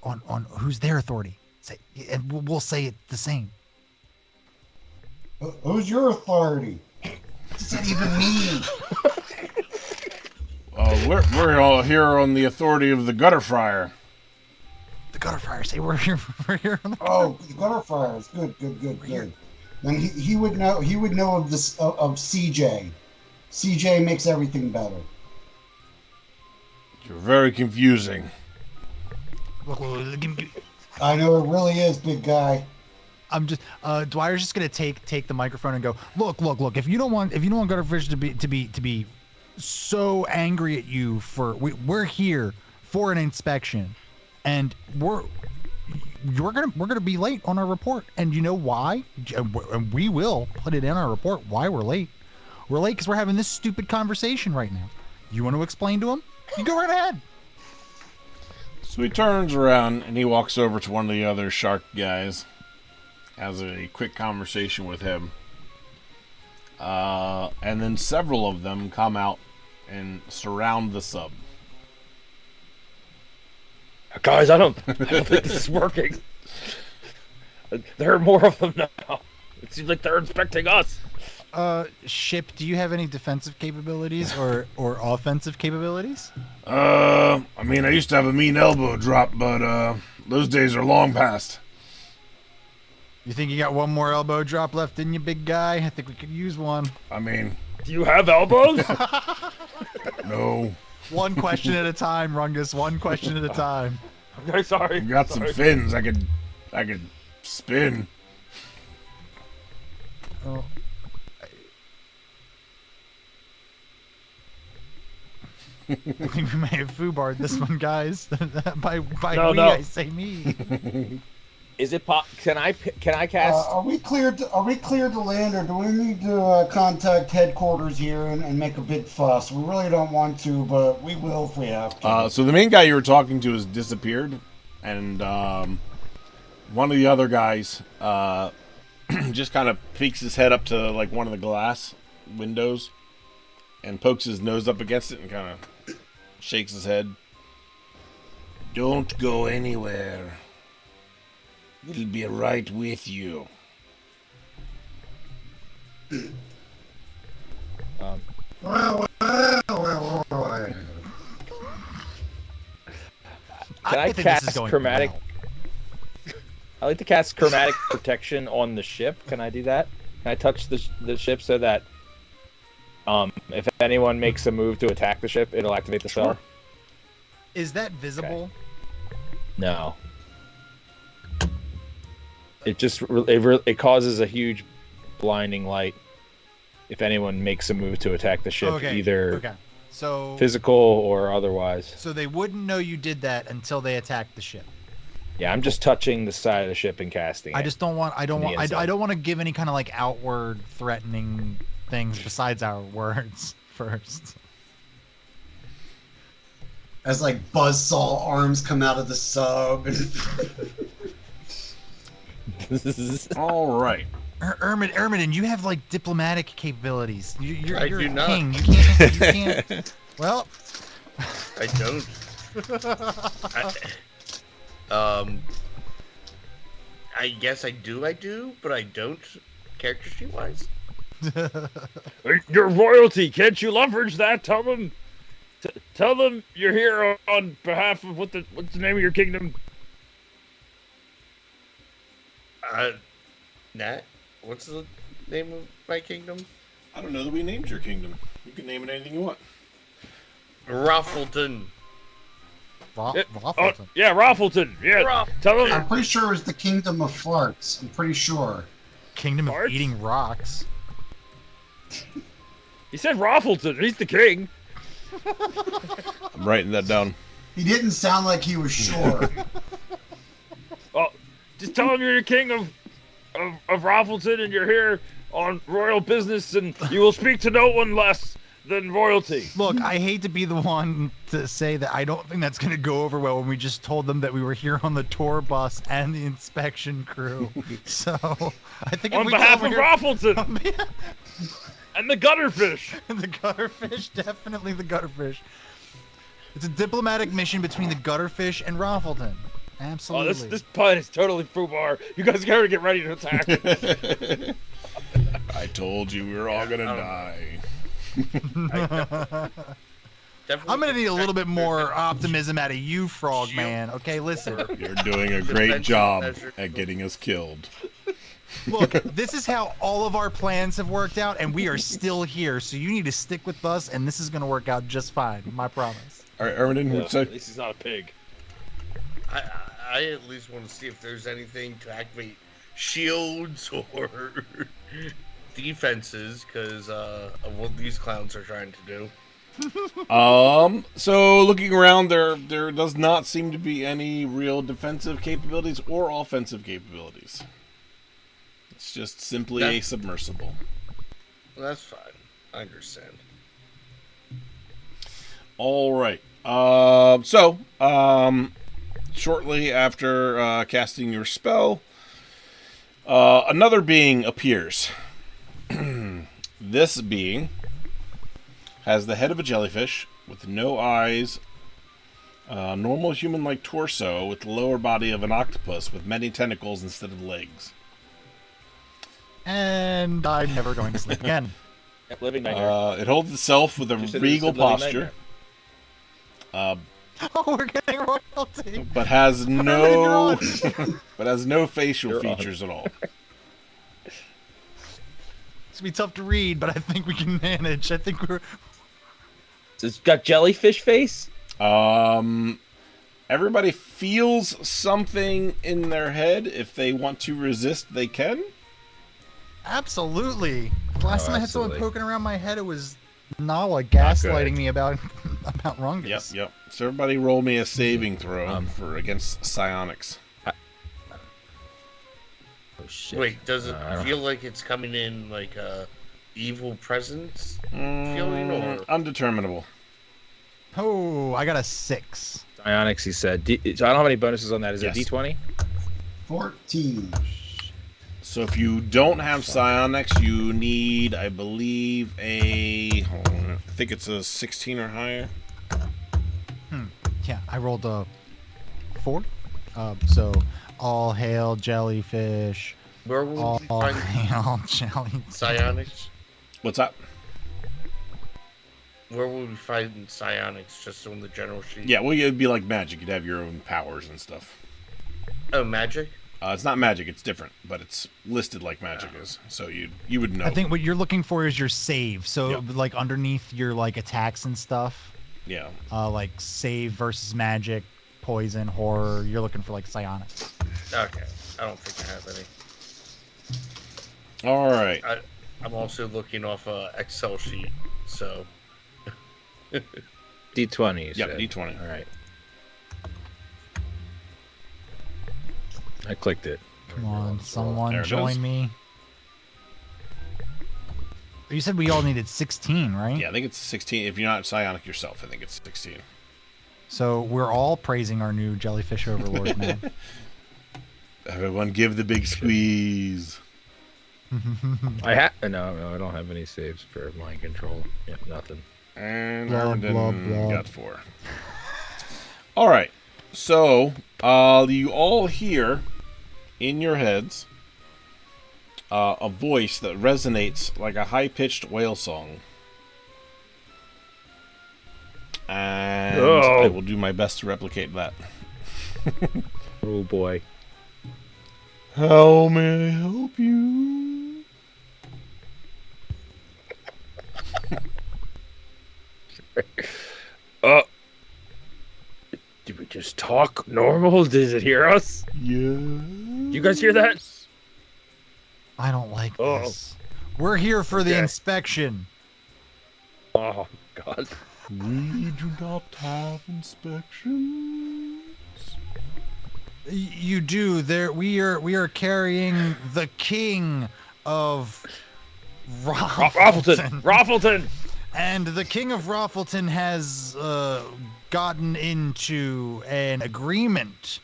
On who's their authority. Say, and we'll say it the same. Who's your authority? What does that even mean? We're all here on the authority of the gutter fryer. The gutter fryer. Say we're here. We're here. On the the gutter fryers. Good. Then he would know. He would know of this of CJ. CJ makes everything better. You're very confusing. Look, I know it really is, big guy. I'm just Dwyer's just gonna take the microphone and go, look. If you don't want Gutterfish to be so angry at you we're here for an inspection, and we're gonna be late on our report, and you know why? And we will put it in our report why we're late. We're late because we're having this stupid conversation right now. You want to explain to him? You go right ahead. So he turns around and he walks over to one of the other shark guys, has a quick conversation with him, and then several of them come out and surround the sub. Guys, I don't think this is working. There are more of them now. It seems like they're inspecting us. Ship, do you have any defensive capabilities or offensive capabilities? I mean, I used to have a mean elbow drop, but those days are long past. You think you got one more elbow drop left in you, big guy? I think we could use one. I mean, do you have elbows? No. One question at a time, Rungus. One question at a time. Okay, sorry. You got some fins. I could spin. Oh. I think we may have foobarred this one, guys. by no, we, no. I say me. Is it can I cast? Are we cleared to land, or do we need to contact headquarters here and make a big fuss? We really don't want to, but we will if we have to. So the main guy you were talking to has disappeared, and one of the other guys just kind of peeks his head up to like one of the glass windows and pokes his nose up against it and kind of shakes his head. Don't go anywhere. We'll be right with you. Can I think this is cast going chromatic? well. I like to cast chromatic protection on the ship. Can I do that? Can I touch the ship so that if anyone makes a move to attack the ship, it'll activate the spell? Is that visible? No. It just it causes a huge blinding light if anyone makes a move to attack the ship, either So physical or otherwise. So they wouldn't know you did that until they attacked the ship. Yeah, I'm just touching the side of the ship and casting it. I don't want to give any kind of like outward threatening things besides our words first. As like buzzsaw arms come out of the sub. All right. Ermidon, you have like diplomatic capabilities. You're I do a not. king. You can't. Well, I don't. I guess I do, but I don't. Character sheet wise. Your royalty, can't you leverage that? Tell them you're here on behalf of what's the name of your kingdom? Nat, what's the name of my kingdom? I don't know that we named your kingdom. You can name it anything you want. Raffleton. Raffleton. Yeah, Raffleton. Yeah, tell them. I'm pretty sure it was the Kingdom of Farts. I'm pretty sure. Kingdom of Farts? Eating Rocks. He said Raffleton. He's the king. I'm writing that down. He didn't sound like he was sure. Well, just tell him you're the king of Raffleton and you're here on royal business and you will speak to no one less than royalty. Look, I hate to be the one to say that I don't think that's going to go over well when we just told them that we were here on the tour bus and the inspection crew. So, I think if On we behalf come of over Raffleton here- and the gutterfish. the gutterfish, definitely the gutterfish. It's a diplomatic mission between the gutterfish and Raffleton. Oh, Absolutely. this pun is totally foobar. You guys gotta get ready to attack. I told you we were all gonna die. I'm gonna need a little bit more optimism out of you, Frogman. Okay, listen. You're doing a great job at getting us killed. Look, this is how all of our plans have worked out, and we are still here. So you need to stick with us, and this is gonna work out just fine. My promise. All right, Ermidon, Yeah, what's that? at least he's not a pig. I at least want to see if there's anything to activate shields or defenses because of what these clowns are trying to do. So looking around, there does not seem to be any real defensive capabilities or offensive capabilities. It's just simply a submersible. Well, that's fine. I understand. All right. Shortly after casting your spell, another being appears. This being has the head of a jellyfish with no eyes, normal human-like torso with the lower body of an octopus with many tentacles instead of legs. And I'm never going to sleep again. Living nightmare. It holds itself with a You said regal living posture. nightmare. Oh, we're getting royalty. But has no but has no facial You're on. features at all. It's gonna be tough to read, but I think we can manage. I think we're. It's got jellyfish face. Everybody feels something in their head. If they want to resist, they can. Absolutely. Last time I had someone absolutely. poking around my head, it was Nala gaslighting me about Rungus. Yep. So everybody roll me a saving throw for against psionics. Oh shit. Wait, does it I don't- feel like it's coming in like a evil presence feeling, or Undeterminable. Oh, I got a 6. Ionics, he said. So I don't know how many bonuses on that. Is Yes. it D20? 14. So if you don't have psionics, you need, I believe, hold on, I think it's a 16 or higher. Yeah, I rolled a 4. So all hail jellyfish. Where will we Oh, find hail jelly. psionics? What's up? Where will we find psionics? Just on the general sheet? Yeah, well, it'd be like magic. You'd have your own powers and stuff. Oh, magic? It's not magic. It's different, but it's listed like magic is. So you would know. I think what you're looking for is your save. So Yep. like underneath your like attacks and stuff, Yeah. like save versus magic, poison, horror. You're looking for like psionics. Okay. I don't think I have any. All right. I'm also looking off a Excel sheet, so. D20. You Yep. said. D20. All right. I clicked it. Come on, someone There it join is. me. You said we all needed 16, right? Yeah, I think it's 16. If you're not psionic yourself, I think it's 16. So we're all praising our new jellyfish overlord, man. Everyone, give the big squeeze. No, I don't have any saves for mind control. Yeah, nothing. And Blah, Arden blah, blah. got 4. All right. So, you all hear in your heads a voice that resonates like a high-pitched whale song. And I will do my best to replicate that. Oh boy. How may I help you? Did we just talk normal? Does it hear us? Yeah. You guys hear that? I don't like Oh. this. We're here for the Okay. inspection. Oh, God. We do not have inspections. You do. There, we are carrying the king of Raffleton! Raffleton! And the king of Raffleton has gotten into an agreement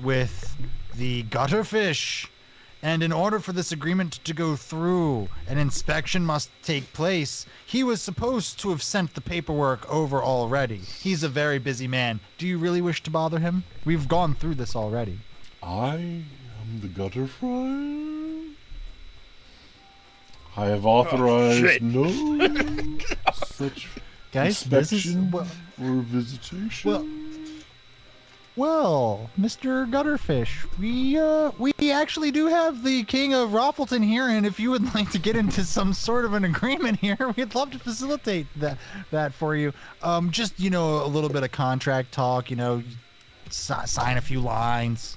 with the gutterfish. And in order for this agreement to go through, an inspection must take place. He was supposed to have sent the paperwork over already. He's a very busy man. Do you really wish to bother him? We've gone through this already. I am the gutter fryer. I have authorized shit. no such Guys, this is inspection well, or visitation. well, Mr. Gutterfish, we actually do have the king of Raffleton here, and if you would like to get into some sort of an agreement here, we'd love to facilitate that for you. Just a little bit of contract talk. Sign a few lines,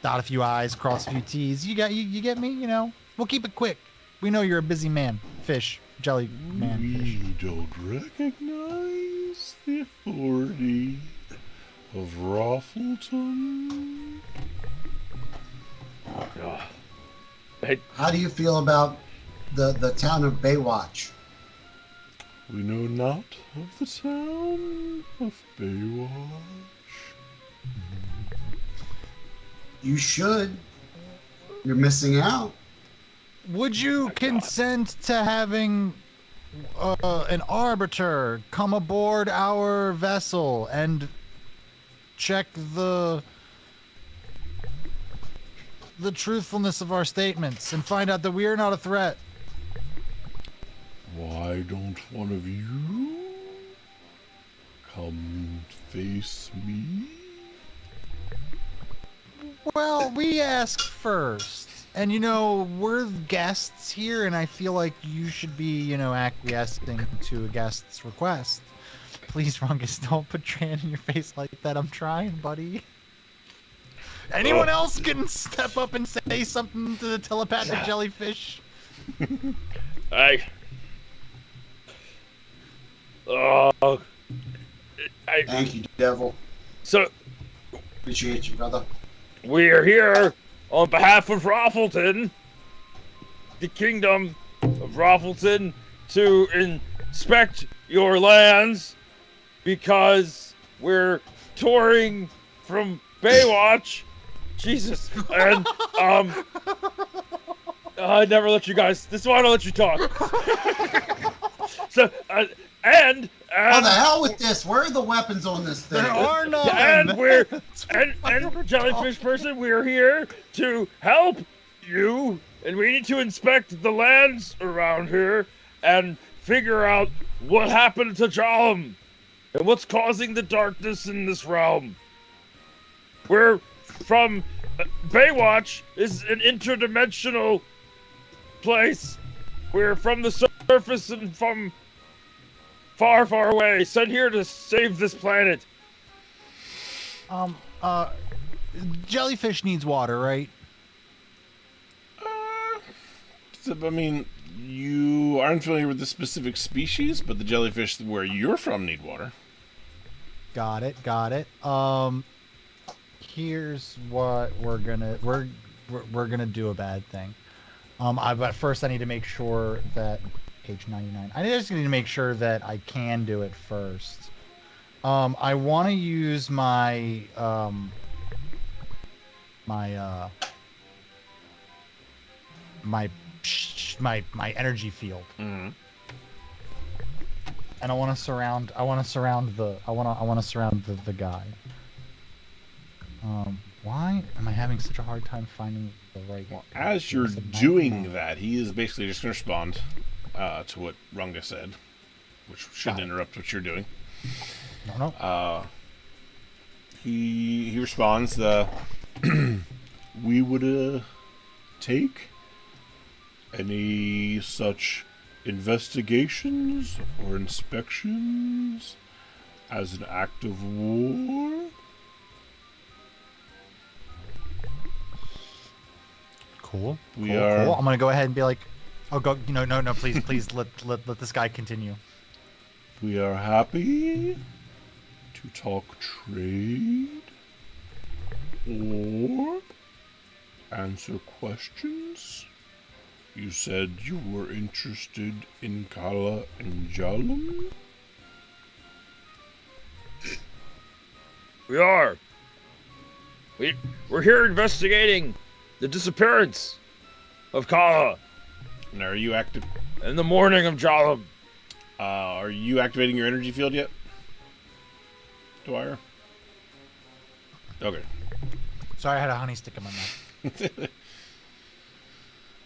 dot a few I's, cross a few T's. You get me. We'll keep it quick. We know you're a busy man, jelly man. We don't recognize the authority of Raffleton. How do you feel about the town of Baywatch? We know not of the town of Baywatch. You should. You're missing out. Would you consent to having an arbiter come aboard our vessel and check the truthfulness of our statements and find out that we are not a threat? Why don't one of you come face me? Well, we ask first. And we're guests here, and I feel like you should be, acquiescing to a guest's request. Please, Rungus, don't put your hand in your face like that. I'm trying, buddy. Anyone else can step up and say something to the telepathic jellyfish? Thank Thank you, Devil. So, Appreciate you, brother. we are here on behalf of Raffleton, the kingdom of Raffleton, to inspect your lands because we're touring from Baywatch. Jesus. And, I never let you guys. This is why I don't let you talk. So, and Oh, the hell with this. Where are the weapons on this thing? There are none. and we're and jellyfish person, we're here to help you, and we need to inspect the lands around here and figure out what happened to Jalum and what's causing the darkness in this realm. We're from Baywatch is an interdimensional place. We're from the surface and from far, far away, sent here to save this planet. Jellyfish needs water, right? I mean, you aren't familiar with the specific species, but the jellyfish where you're from need water. Got it. Here's what we're gonna do a bad thing. But first I need to make sure that page 99. I just need to make sure that I can do it first. I want to use my my energy field. Mm-hmm. And I want to surround the guy. Why am I having such a hard time finding the right? Well, as you're doing that, he is basically just going to respond to what Runga said, which shouldn't interrupt what you're doing. No. He responds, we would take any such investigations or inspections as an act of war. Cool. Cool. I'm gonna go ahead and be like, oh, go. No, please, let this guy continue. We are happy to talk trade or answer questions. You said you were interested in Kala and Jalum? We are. We're here investigating the disappearance of Kala. And are you active? In the morning of Jalum. Are you activating your energy field yet, Dwyer? Okay. Sorry, I had a honey stick in my mouth.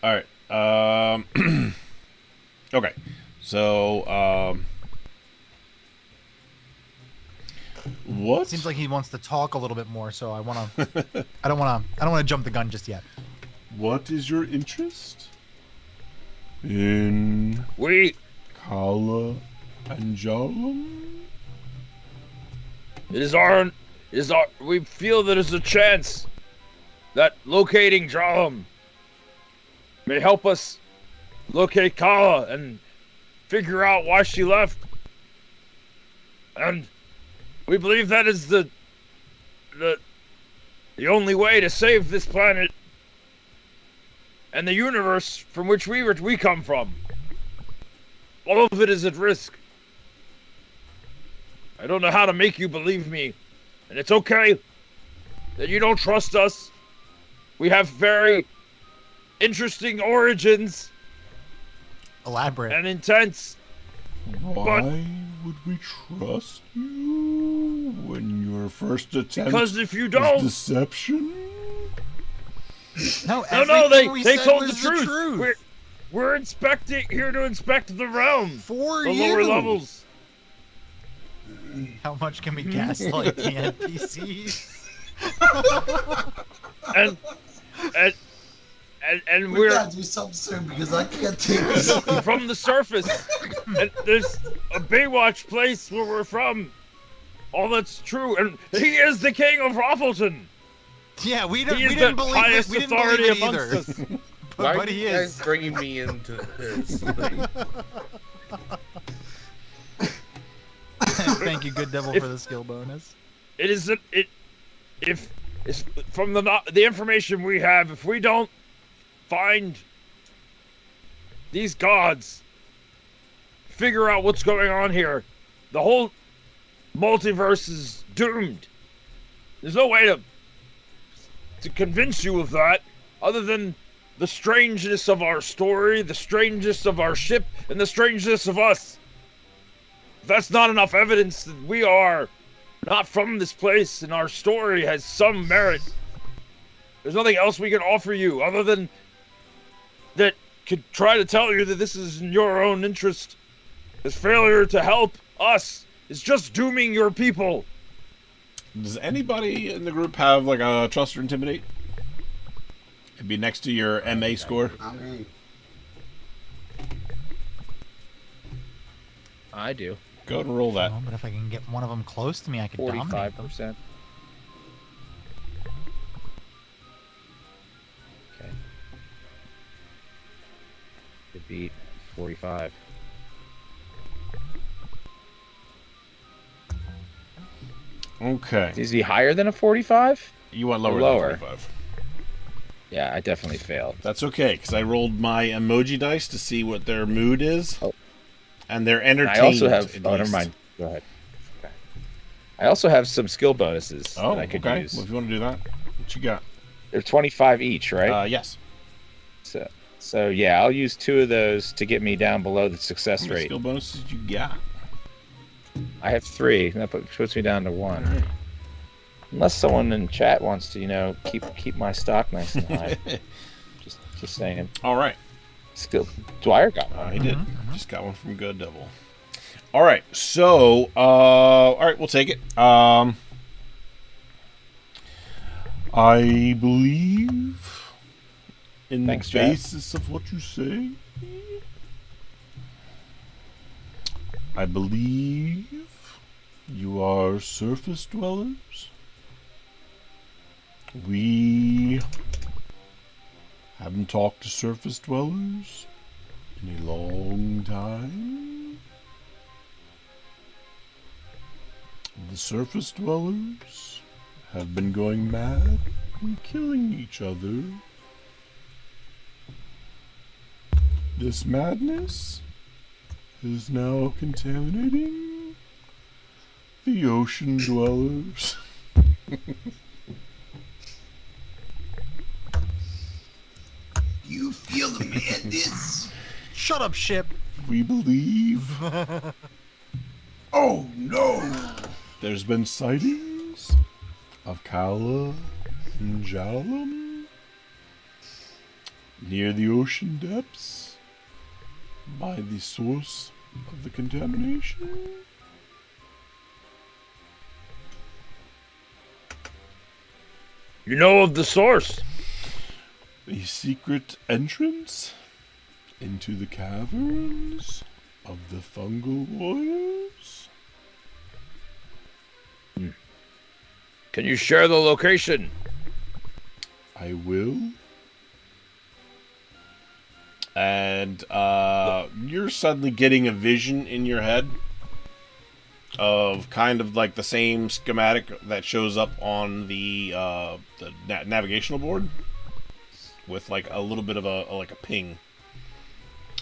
All right. Okay. So, what? Seems like he wants to talk a little bit more, so I don't want to jump the gun just yet. What is your interest in Kala and Jalum? We feel that there's a chance that locating Jalum may help us locate Kala and figure out why she left. And we believe that is the only way to save this planet and the universe from which we come from. All of it is at risk. I don't know how to make you believe me, and it's okay that you don't trust us. We have very interesting origins. Elaborate. And intense. Why would we trust you when your first attempt because if you don't, was deception? No, they told the truth. We're here to inspect the realm. For the you. Lower levels. How much can we gaslight the NPCs? and we gotta do something soon because I can't take this from the surface. And there's a Baywatch place where we're from. All that's true, and he is the king of Raffleton. Yeah, we didn't believe it. Highest We didn't authority believe it amongst either. us. Why but are he you is. guys bringing me into this? Like, Thank you, Good Devil, for the skill bonus. It isn't. If it's from the information we have, if we don't find these gods, figure out what's going on here, the whole multiverse is doomed. There's no way to convince you of that, other than the strangeness of our story, the strangeness of our ship, and the strangeness of us. If that's not enough evidence that we are not from this place and our story has some merit, there's nothing else we can offer you other than could try to tell you that this is in your own interest. This failure to help us is just dooming your people. Does anybody in the group have like a trust or intimidate? It'd be next to your MA score. I do. Go ahead and roll that. Oh, but if I can get one of them close to me, I can dominate them. 45%. Okay. To beat 45. Okay. Is he higher than a 45? You want lower than 45. Yeah, I definitely failed. That's okay, because I rolled my emoji dice to see what their mood is. Oh. And they're entertained. I also have... Oh, never mind. Go ahead. Okay. I also have some skill bonuses that I could use. Well, if you want to do that, what you got? They're 25 each, right? Yes. So yeah, I'll use 2 of those to get me down below the success How many rate. skill bonuses you got? I have 3. That puts me down to 1. Right. Unless someone in chat wants to, keep my stock nice and high. just saying. All right. Skill. Dwyer got one. He did. Just got one from Good Devil. All right. So, all right, we'll take it. I believe in the basis of what you say. I believe you are surface dwellers. We haven't talked to surface dwellers in a long time. The surface dwellers have been going mad and killing each other. This madness is now contaminating the ocean dwellers. You feel the madness? Shut up, ship. We believe. Oh no! There's been sightings of Kala and Jalam near the ocean depths by the source of the contamination. You know of the source? A secret entrance into the caverns of the fungal warriors. Can you share the location? I will. And you're suddenly getting a vision in your head of kind of like the same schematic that shows up on the navigational board, with like a little bit of a ping,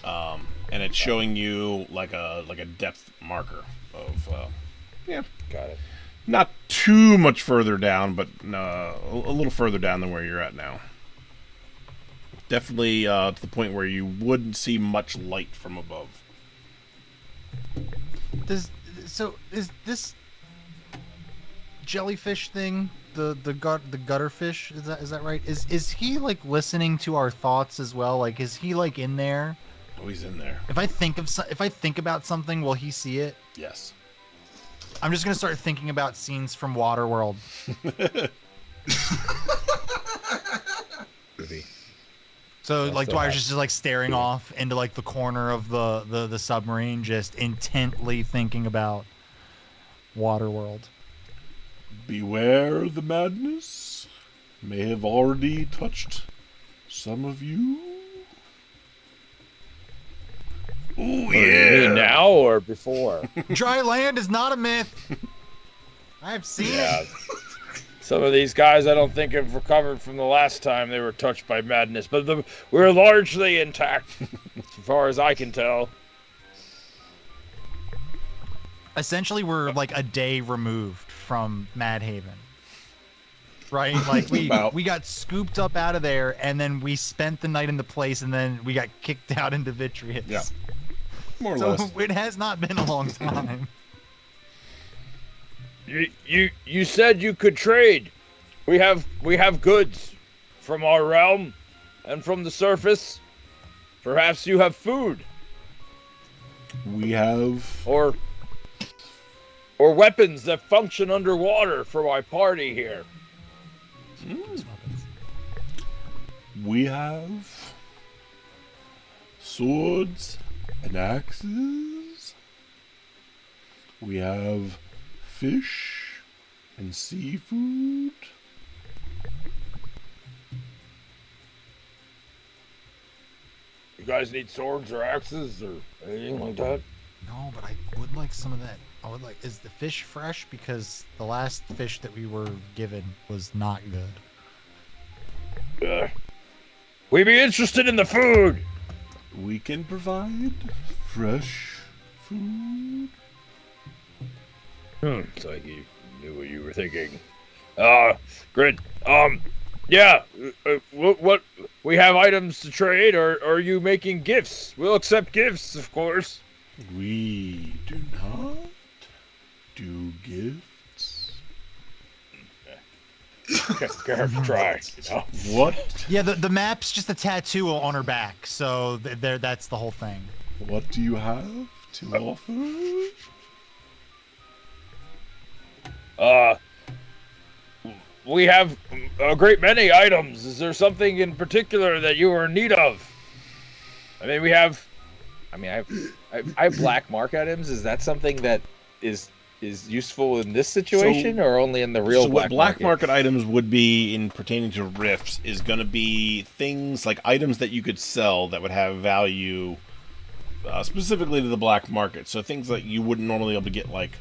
and it's showing you like a depth marker of Got it. not too much further down, but a little further down than where you're at now. Definitely to the point where you wouldn't see much light from above. So is this jellyfish thing the gutter fish? Is that right? Is he like listening to our thoughts as well? Like, is he like in there? Oh, he's in there. If I think about something, will he see it? Yes. I'm just gonna start thinking about scenes from Waterworld. So like Dwyer's just like staring off into like the corner of the submarine, just intently thinking about Waterworld. Beware the madness. May have already touched some of you. Oh You mean now or before? Dry land is not a myth. I've seen it. Some of these guys I don't think have recovered from the last time they were touched by madness, but we're largely intact, as far as I can tell. Essentially, we're like a day removed from Mad Haven. Right? Like we got scooped up out of there, and then we spent the night in the place, and then we got kicked out into Vitreous. Yeah. More or so less. It has not been a long time. You said you could trade. We have goods from our realm and from the surface. Perhaps you have food We have or weapons that function underwater for my party here. we have swords and axes. We have fish and seafood. You guys need swords or axes or anything like that? No, but I would like some of that. I would like. Is the fish fresh? Because the last fish that we were given was not good. We'd be interested in the food. We can provide fresh food. It's like you knew what you were thinking. Great. Yeah. What? We have items to trade, or are you making gifts? We'll accept gifts, of course. We do not do gifts. Try. You know? What? Yeah, the map's just a tattoo on her back, so there. That's the whole thing. What do you have to offer? We have a great many items. Is there something in particular that you are in need of? I mean, I have black mark items. Is that something that is useful in this situation, or only in the real So what black market? market items would be in pertaining to rifts is going to be things like items that you could sell that would have value specifically to the black market. So things like you wouldn't normally be able to get, like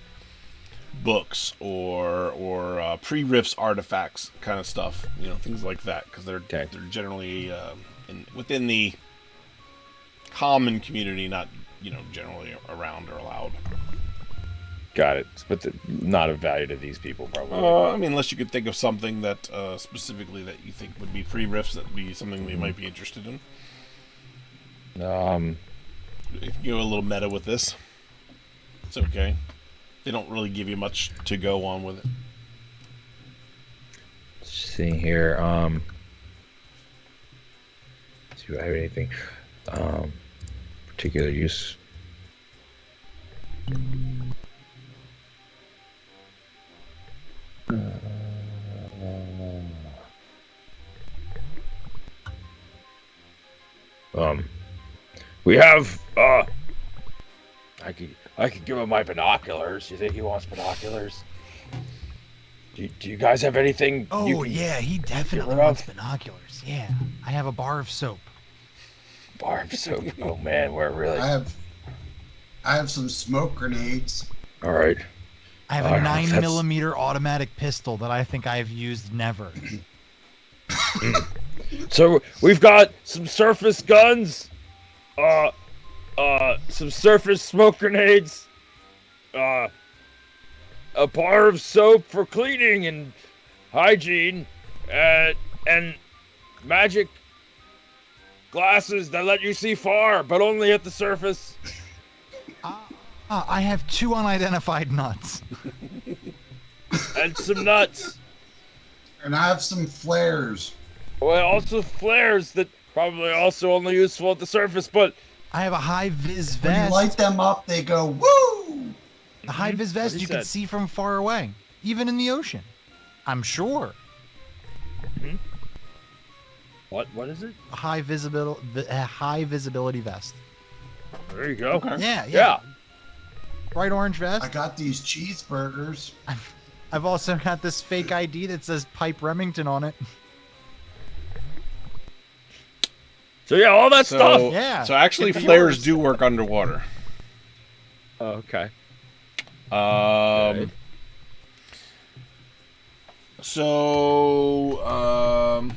books or pre-rifts artifacts kind of stuff, you know, things like that, because they're generally within the common community, not, you know, generally around or allowed. Got it. But not of value to these people, probably. I mean, unless you could think of something that specifically that you think would be pre-rifts, that would be something they might be interested in. You go a little meta with this. It's okay. They don't really give you much to go on with it. Seeing here, see if I have anything particular use. We have I could give him my binoculars. You think he wants binoculars? Do you guys have anything? Oh yeah, he definitely wants binoculars. Yeah, I have a bar of soap. Bar of soap. Oh man, we're really. I have some smoke grenades. All right. I have a 9mm automatic pistol that I think I've used never. So we've got some surface guns, some surface smoke grenades, a bar of soap for cleaning and hygiene, and magic glasses that let you see far, but only at the surface. I have 2 unidentified nuts. And some nuts. And I have some flares. Well, also flares that probably also only useful at the surface, but... I have a high-vis vest. When you light them up, they go, woo! A high-vis vest you can see from far away, even in the ocean. I'm sure. Mm-hmm. What is it? A high visibility vest. There you go. Okay. Yeah. Bright orange vest. I got these cheeseburgers. I've also got this fake ID that says Pipe Remington on it. So yeah, all that stuff. Yeah. So actually, flares do work underwater. Oh, okay. So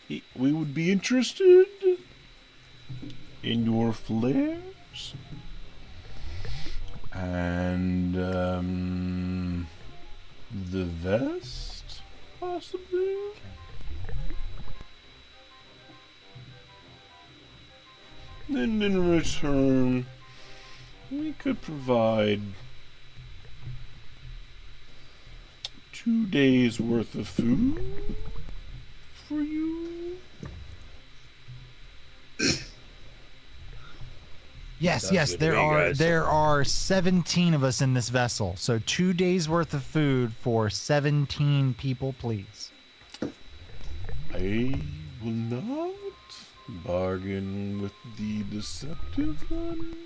we would be interested in your flares and the vest, possibly. And in return, we could provide 2 days worth of food for you. Yes, That's yes, good to there hear, are guys. there are 17 of us in this vessel. So 2 days worth of food for 17 people, please. I will not bargain with the deceptive one.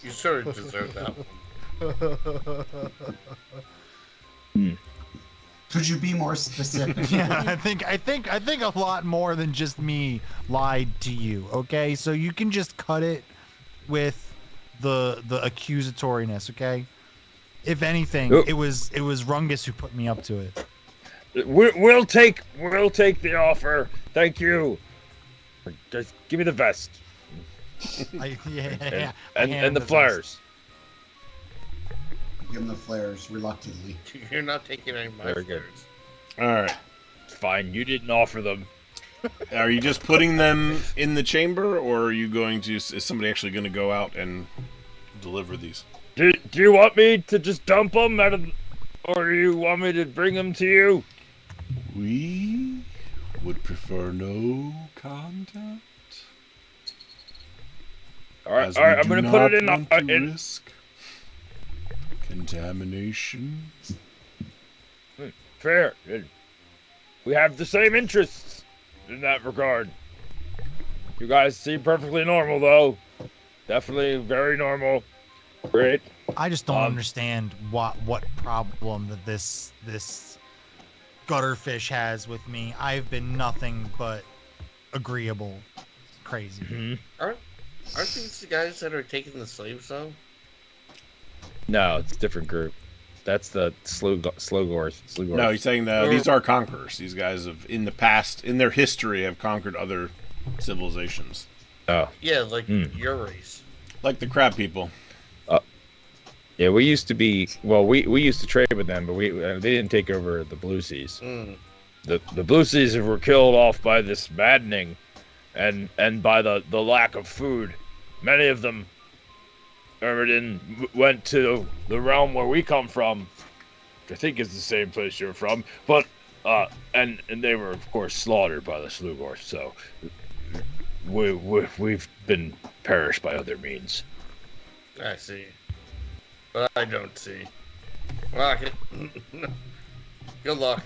You sort of deserve that one. Could you be more specific? Yeah, I think a lot more than just me lied to you. Okay, so you can just cut it with the accusatoriness. Okay, if anything, Oh. it was Rungus who put me up to it. We'll take the offer. Thank you. Just give me the vest Yeah, and the flares. Give him the flares reluctantly. You're not taking any of my Very good. flares. All right. Fine, you didn't offer them. Are you just putting them in the chamber, or are you going to? Is somebody actually going to go out and deliver these? Do you want me to just dump them out of, or do you want me to bring them to you? We would prefer no contact. All right, as all right. we I'm do gonna put it not want to in. risk contamination. Fair. We have the same interests in that regard. You guys seem perfectly normal, though. Definitely very normal. Great. I just don't understand what problem that this gutterfish has with me. I've been nothing but agreeable. Crazy. Mm-hmm. Aren't these the guys that are taking the slaves though? No, it's a different group. That's the Slogors. No, he's saying these are conquerors. These guys have, in the past, in their history, have conquered other civilizations. Oh. Yeah, like your race. Like the crab people. Yeah, we used to be. Well, we used to trade with them, but they didn't take over the Blue Seas. The Blue Seas were killed off by this maddening, and by the lack of food. Many of them, went to the realm where we come from, which I think is the same place you're from. But and they were of course slaughtered by the Slugors. So we've been perished by other means. I see. But I don't see. Well, good luck.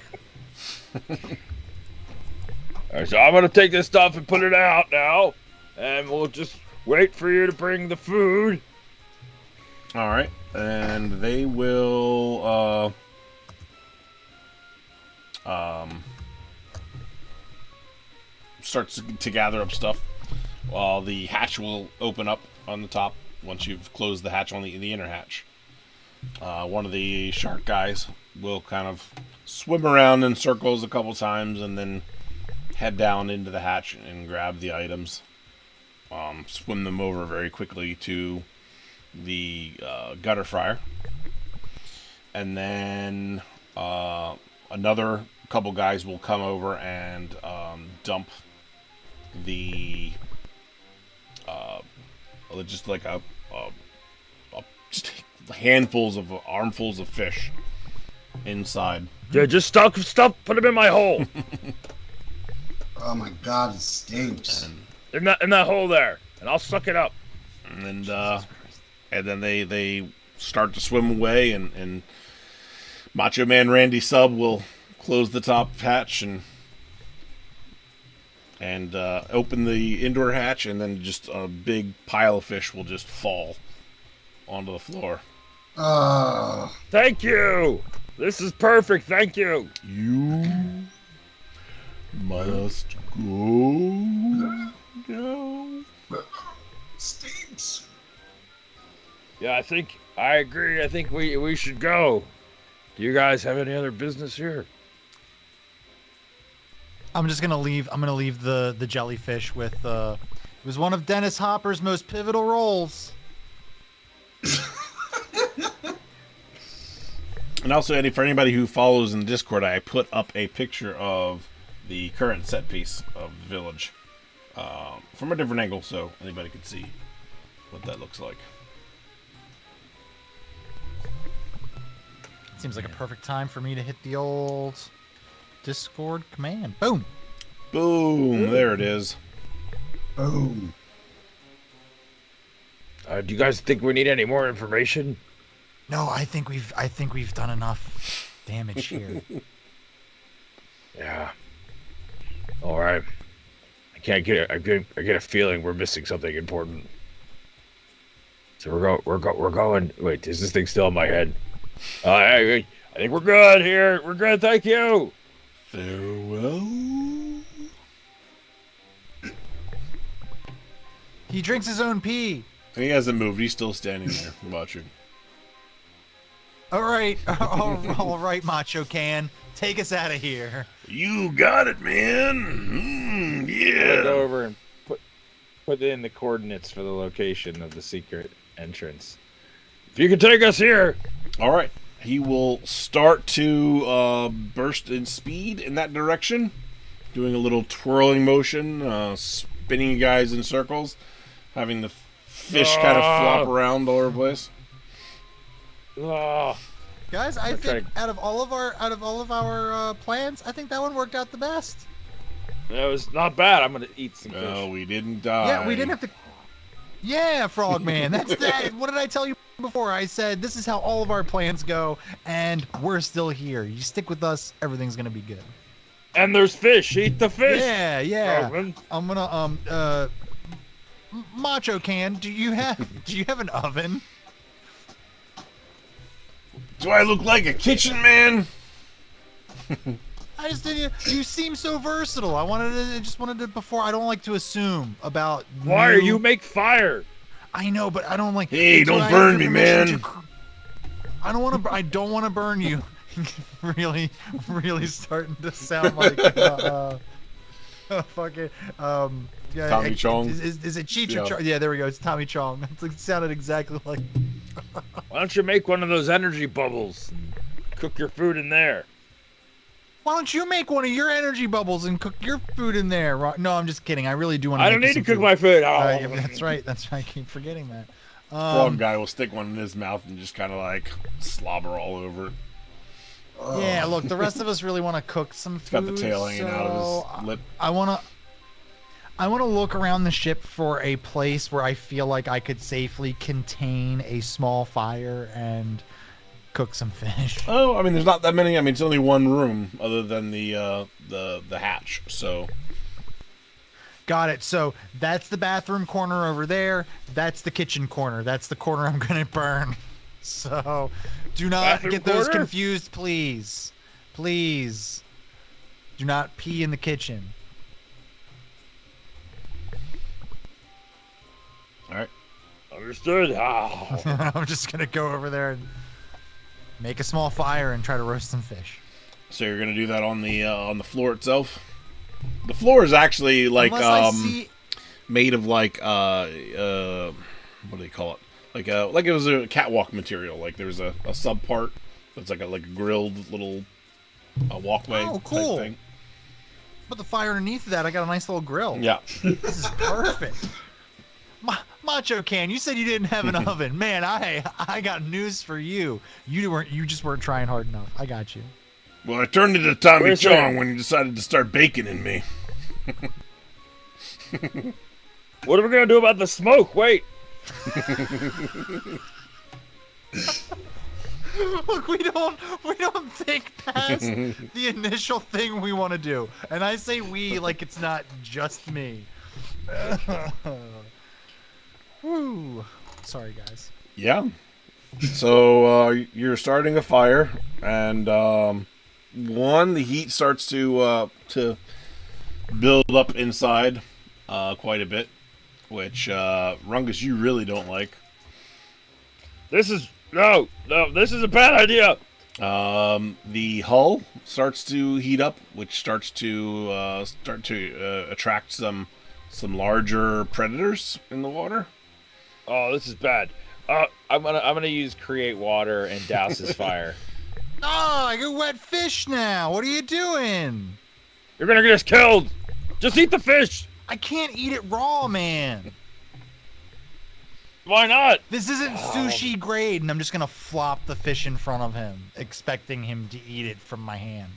Alright, so I'm gonna take this stuff and put it out now, and we'll just wait for you to bring the food. All right, and they will start to gather up stuff. While the hatch will open up on the top once you've closed the hatch on the inner hatch. One of the shark guys will kind of swim around in circles a couple times and then head down into the hatch and grab the items. Swim them over very quickly to the gutter fryer. And then another couple guys will come over and dump the just like just handfuls of armfuls of fish inside. Yeah, just stuff, put them in my hole. Oh my god, it stinks. In that hole there, and I'll suck it up. And then they start to swim away, and Macho Man Randy Sub will close the top hatch and open the indoor hatch, and then just a big pile of fish will just fall onto the floor. Thank you. This is perfect. Thank you. You must go now. Stinks. Yeah, I agree. I think we should go. Do you guys have any other business here? I'm gonna leave the jellyfish with it was one of Dennis Hopper's most pivotal roles. And also, Eddie, for anybody who follows in the Discord, I put up a picture of the current set piece of the village from a different angle, so anybody could see what that looks like. Seems like a perfect time for me to hit the old Discord command. Boom. Boom! There it is. Boom. Do you guys think we need any more information? No, I think we've done enough damage here. Yeah. All right. I get a feeling we're missing something important. So we're going. Wait, is this thing still in my head? I think we're good here. We're good. Thank you. Farewell. He drinks his own pee. He hasn't moved. He's still standing there watching. All right, all right, Macho Can, take us out of here. You got it, man. Yeah. I'll go over and put in the coordinates for the location of the secret entrance. If you can take us here. All right. He will start to burst in speed in that direction, doing a little twirling motion, spinning you guys in circles, having the fish kind of flop around all over the place. Guys, I think out of all of our plans, I think that one worked out the best. That was not bad. I'm gonna eat some fish. No, we didn't die. Yeah, we didn't have to. Yeah, Frogman, that's that. What did I tell you before? I said this is how all of our plans go, and we're still here. You stick with us, everything's gonna be good. And there's fish. Eat the fish. Yeah. Frogman. I'm gonna Macho Can, do you have an oven? Do I look like a kitchen man? I just didn't. You seem so versatile. I just wanted to before. I don't like to assume about. Why you make fire? I know, but I don't like. Hey, don't burn me, man. I don't want to. I don't want to burn you. really starting to sound like fucking yeah, Tommy Chong. Is it Cheech or Chong? Yeah, there we go. It's Tommy Chong. It sounded exactly like. Why don't you make one of those energy bubbles and cook your food in there? Why don't you make one of your energy bubbles and cook your food in there? No, I'm just kidding. I really do want to. I don't need to cook my food. Yeah, that's right. I keep forgetting that. Frog guy will stick one in his mouth and just kind of like slobber all over it. Yeah, look, the rest of us really want to cook some food. It's got the tail hanging out of his lip. I want to look around the ship for a place where I feel like I could safely contain a small fire and cook some fish. Oh, I mean, there's not that many. I mean, it's only one room other than the hatch. So. Got it. So that's the bathroom corner over there. That's the kitchen corner. That's the corner I'm gonna burn. So do not Bathroom get those corner? confused, please. Please. Do not pee in the kitchen. All right. Understood. I'm just gonna go over there and make a small fire and try to roast some fish. So you're gonna do that on the floor itself. The floor is actually like made of like what do they call it? Like it was a catwalk material. Like there's a sub part that's like a grilled little walkway. Oh, cool. Type thing. Put the fire underneath that. I got a nice little grill. Yeah. This is perfect. Macho Can, you said you didn't have an oven. Man, I got news for you. You just weren't trying hard enough. I got you. Well, I turned into Tommy Where's Chong that? when he decided to start baking in me. What are we gonna do about the smoke? Wait. Look, we don't think past the initial thing we want to do, and I say we like it's not just me. Woo. Sorry, guys. Yeah. So you're starting a fire, and the heat starts to build up inside quite a bit, which Rungus, you really don't like. This is this is a bad idea. The hull starts to heat up, which starts to attract some larger predators in the water. Oh, this is bad. I'm gonna use create water and douse his fire. Oh, I got wet fish now. What are you doing? You're gonna get us killed. Just eat the fish. I can't eat it raw, man. Why not? This isn't sushi grade, and I'm just gonna flop the fish in front of him, expecting him to eat it from my hand.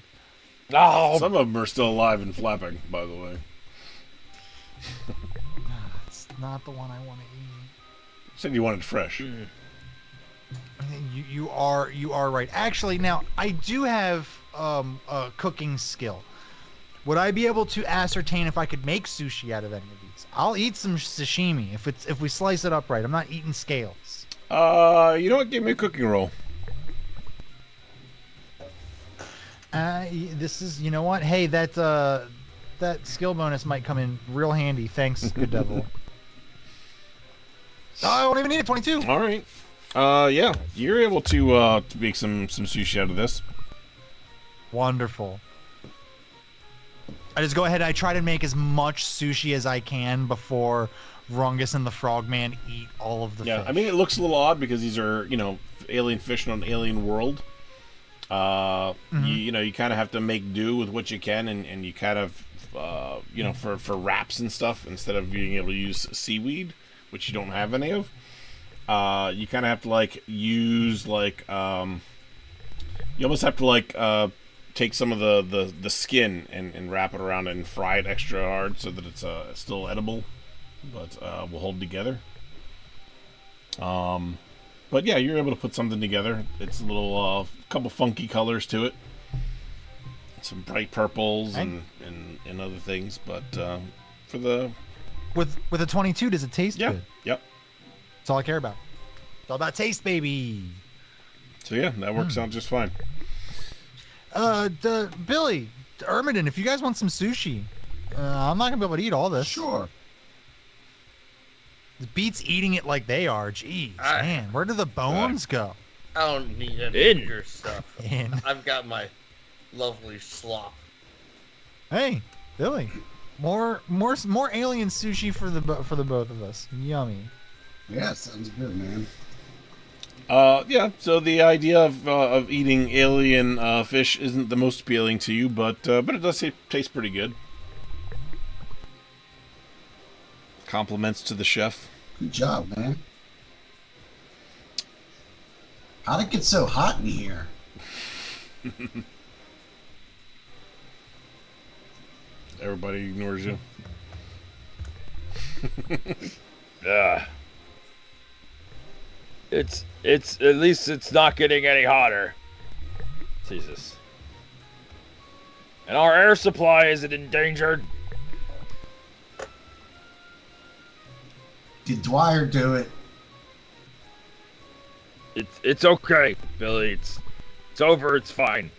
Oh, Some of them are still alive and flapping, by the way. It's not the one I want to eat. Said you wanted fresh. You are right. Actually, now I do have a cooking skill. Would I be able to ascertain if I could make sushi out of any of these? I'll eat some sashimi if we slice it up right. I'm not eating scales. You know what? Give me a cooking roll. This is, you know what? Hey, that skill bonus might come in real handy. Thanks, good devil. Oh, I won't even need it. 22. All right. Yeah, you're able to make some sushi out of this. Wonderful. I just go ahead. I try to make as much sushi as I can before Rungus and the Frogman eat all of the fish. I mean, it looks a little odd because these are, alien fish on an alien world. You kind of have to make do with what you can, and you kind of, for wraps and stuff, instead of being able to use seaweed, which you don't have any of, you kind of have to use you almost have to take some of the skin and wrap it around and fry it extra hard so that it's still edible, but will hold together. But yeah, you're able to put something together. It's a little couple funky colors to it, some bright purples and other things. But for the with a 22, does it taste good? Yep. That's all I care about. It's all about taste, baby. So yeah, that works out just fine. Billy, Ermidon, if you guys want some sushi, I'm not gonna be able to eat all this. Sure. The beats eating it like they are. Jeez, man, where do the bones go? I don't need any of your stuff. I've got my lovely slop. Hey, Billy, more alien sushi for the both of us. Yummy. Yeah, sounds good, man. Yeah. So the idea of eating alien fish isn't the most appealing to you, but it does taste pretty good. Compliments to the chef. Good job, man. How'd it get so hot in here? Everybody ignores you. It's at least it's not getting any hotter. Jesus. And our air supply isn't endangered. Did Dwyer do it? It's okay, Billy. It's over. It's fine.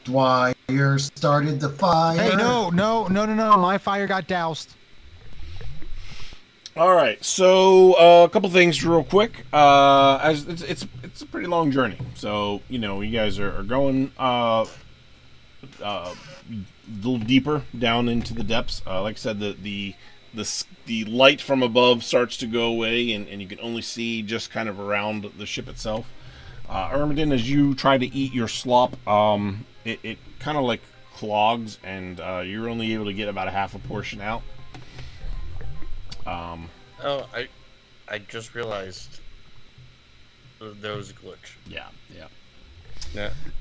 Dwyer started the fire. Hey, no. My fire got doused. All right, so a couple things real quick. As it's a pretty long journey, so you guys are going a little deeper down into the depths. Like I said, the light from above starts to go away, and you can only see just kind of around the ship itself. Ermidon, as you try to eat your slop, it kind of clogs, and you're only able to get about a half a portion out. I just realized there was a glitch. Yeah.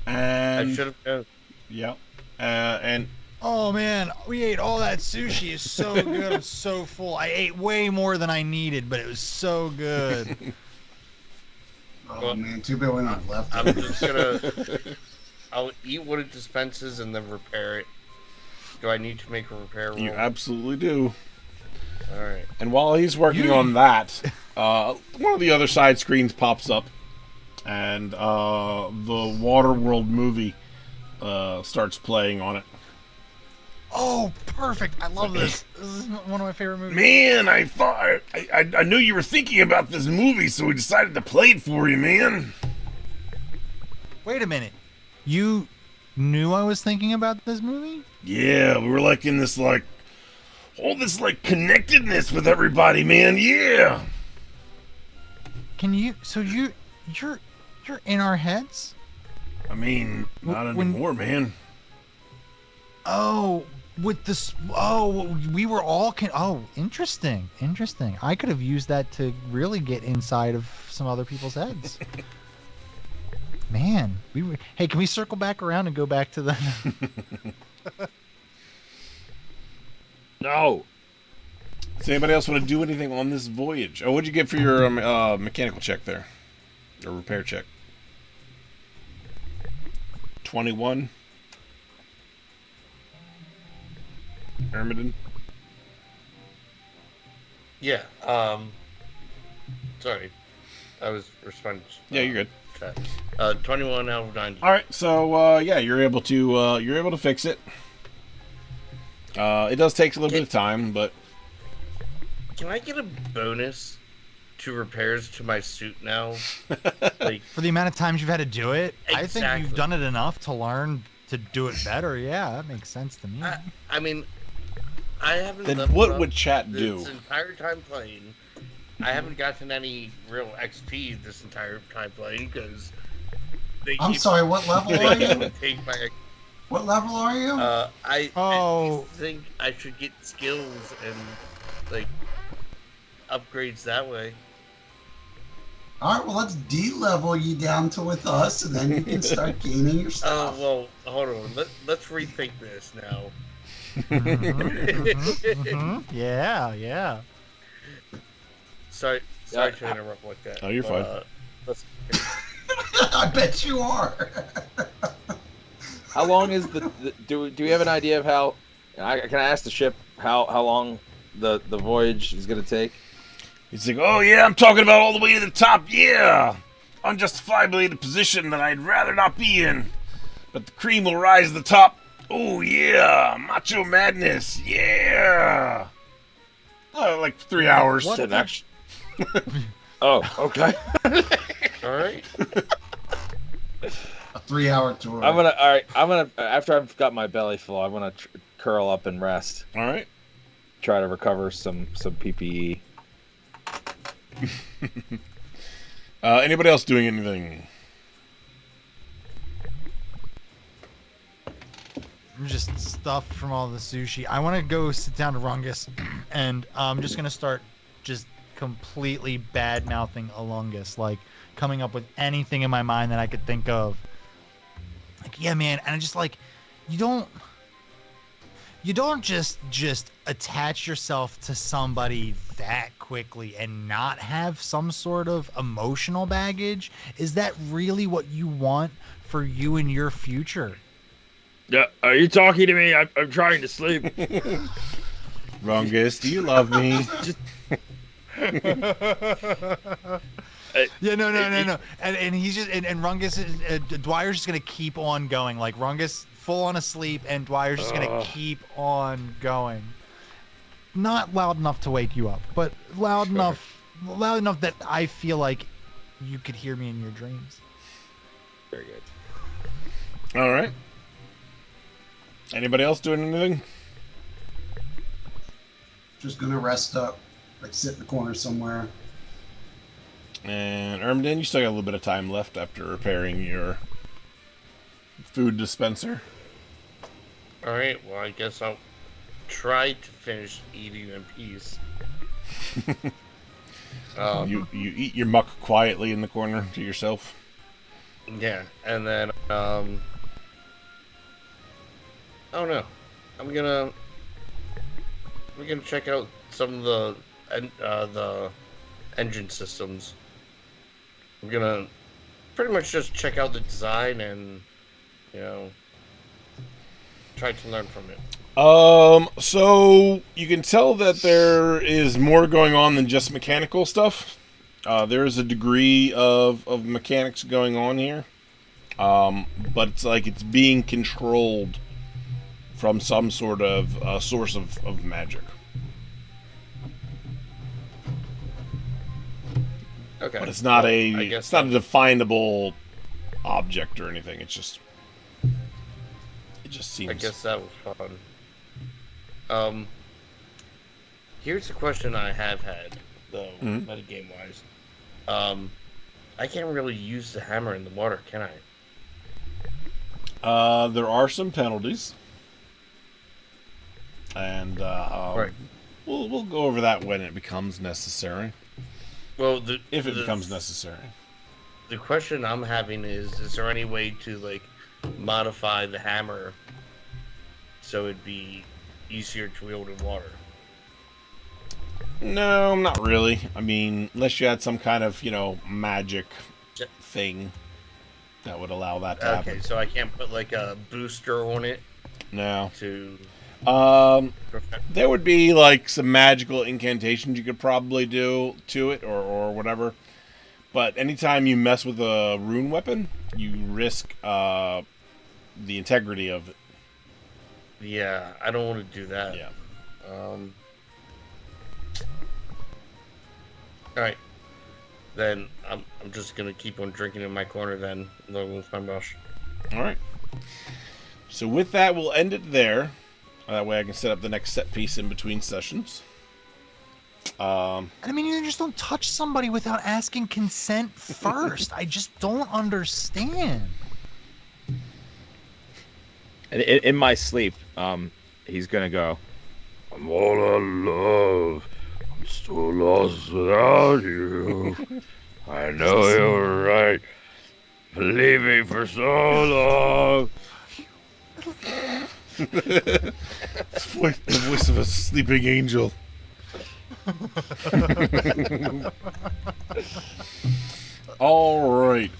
And And I should have known. yeah, and Oh man, we ate all that sushi. It's so good. I'm so full. I ate way more than I needed, but it was so good. Oh man, too bad we're not left. I'm just gonna. I'll eat what it dispenses and then repair it. Do I need to make a repair roll? you absolutely do. All right. And while he's working on that, one of the other side screens pops up, and the Waterworld movie starts playing on it. Oh, perfect. I love this. This is one of my favorite movies. Man, I knew you were thinking about this movie, so we decided to play it for you, man. Wait a minute. You knew I was thinking about this movie? Yeah, we were in this all this connectedness with everybody, man. Yeah. Can you? So you're in our heads? I mean, not anymore, man. Oh, with this. Oh, we were all. Oh, interesting. I could have used that to really get inside of some other people's heads. Man, hey, can we circle back around and go back to the? No. Does anybody else want to do anything on this voyage? Oh, what'd you get for your mechanical check there? Or repair check? 21. Hermidon? Yeah. Sorry, I was responding. Yeah, you're good. Chat. 21 out of 90. All right, so yeah, you're able to fix it. It does take a little bit of time, but Can I get a bonus to repairs to my suit now? Like, For the amount of times you've had to do it, I think Exactly. you've done it enough to learn to do it better. Yeah, that makes sense to me. I mean, I haven't. then leveled what up would chat do? This entire time playing, I haven't gotten any real XP this entire time playing because I'm sorry, what level are you? Take my, What level are you? I think I should get skills and like upgrades that way. All right, well, let's D-level you down to with us, and then you can start gaining your stuff. Well, hold on. Let's rethink this now. Yeah. Sorry to interrupt like that. Oh, you're fine. Let's, I bet you are. How long is do we have an idea of how? Can I ask the ship how long the voyage is going to take? He's like, oh yeah, I'm talking about all the way to the top, yeah! Unjustifiably in a position that I'd rather not be in. But the cream will rise to the top. Oh yeah! Macho madness, yeah! Like 3 hours. What an action. Oh, okay. Alright. A 3-hour tour. I'm gonna after I've got my belly full, I'm gonna curl up and rest. Alright. Try to recover some PPE. Anybody else doing anything? I'm just stuffed from all the sushi. I want to go sit down to Rungus, and I'm just gonna start just completely bad mouthing Alungus, like coming up with anything in my mind that I could think of. Like, yeah, man, and I just like, you don't just attach yourself to somebody that quickly and not have some sort of emotional baggage. Is that really what you want for you and your future? Yeah, are you talking to me? I'm trying to sleep. Rungus, do you love me? Yeah, no. And he's just and Rungus Dwyer's just gonna keep on going. Like Rungus full on asleep, and Dwyer's just gonna keep on going. Not loud enough to wake you up, but loud enough that I feel like you could hear me in your dreams. Very good. All right. Anybody else doing anything? Just gonna rest up, like sit in the corner somewhere. And Ermden, you still got a little bit of time left after repairing your food dispenser. Alright, well, I guess I'll try to finish eating in peace. You eat your muck quietly in the corner to yourself. Yeah, and then, oh no. We're gonna check out some of the engine systems. We're gonna pretty much just check out the design and, try to learn from it. So you can tell that there is more going on than just mechanical stuff. There is a degree of mechanics going on here. But it's like it's being controlled from some sort of source of magic. Okay. But it's not Well, it's not a definable object or anything. It just seems. I guess that was fun. Here's a question I have had, though, metagame wise. I can't really use the hammer in the water, can I? There are some penalties, and Right. we'll go over that when it becomes necessary. Well, If it becomes necessary. the question I'm having is there any way to like modify the hammer so it'd be easier to wield in water? No, not really. I mean, unless you had some kind of, magic thing that would allow that to happen. Okay, so I can't put like a booster on it No. to... There would be like some magical incantations you could probably do to it or whatever. But anytime you mess with a rune weapon, you risk the integrity of it. Yeah, I don't want to do that. Yeah. Alright. Then I'm just gonna keep on drinking in my corner then, along with my brush. Alright. So with that, we'll end it there. That way I can set up the next set piece in between sessions. I mean, you just don't touch somebody without asking consent first. I just don't understand. In my sleep, he's gonna go, I'm all alone. I'm so lost without you. I know you're right. Believe me for so long. The voice of a sleeping angel. All right.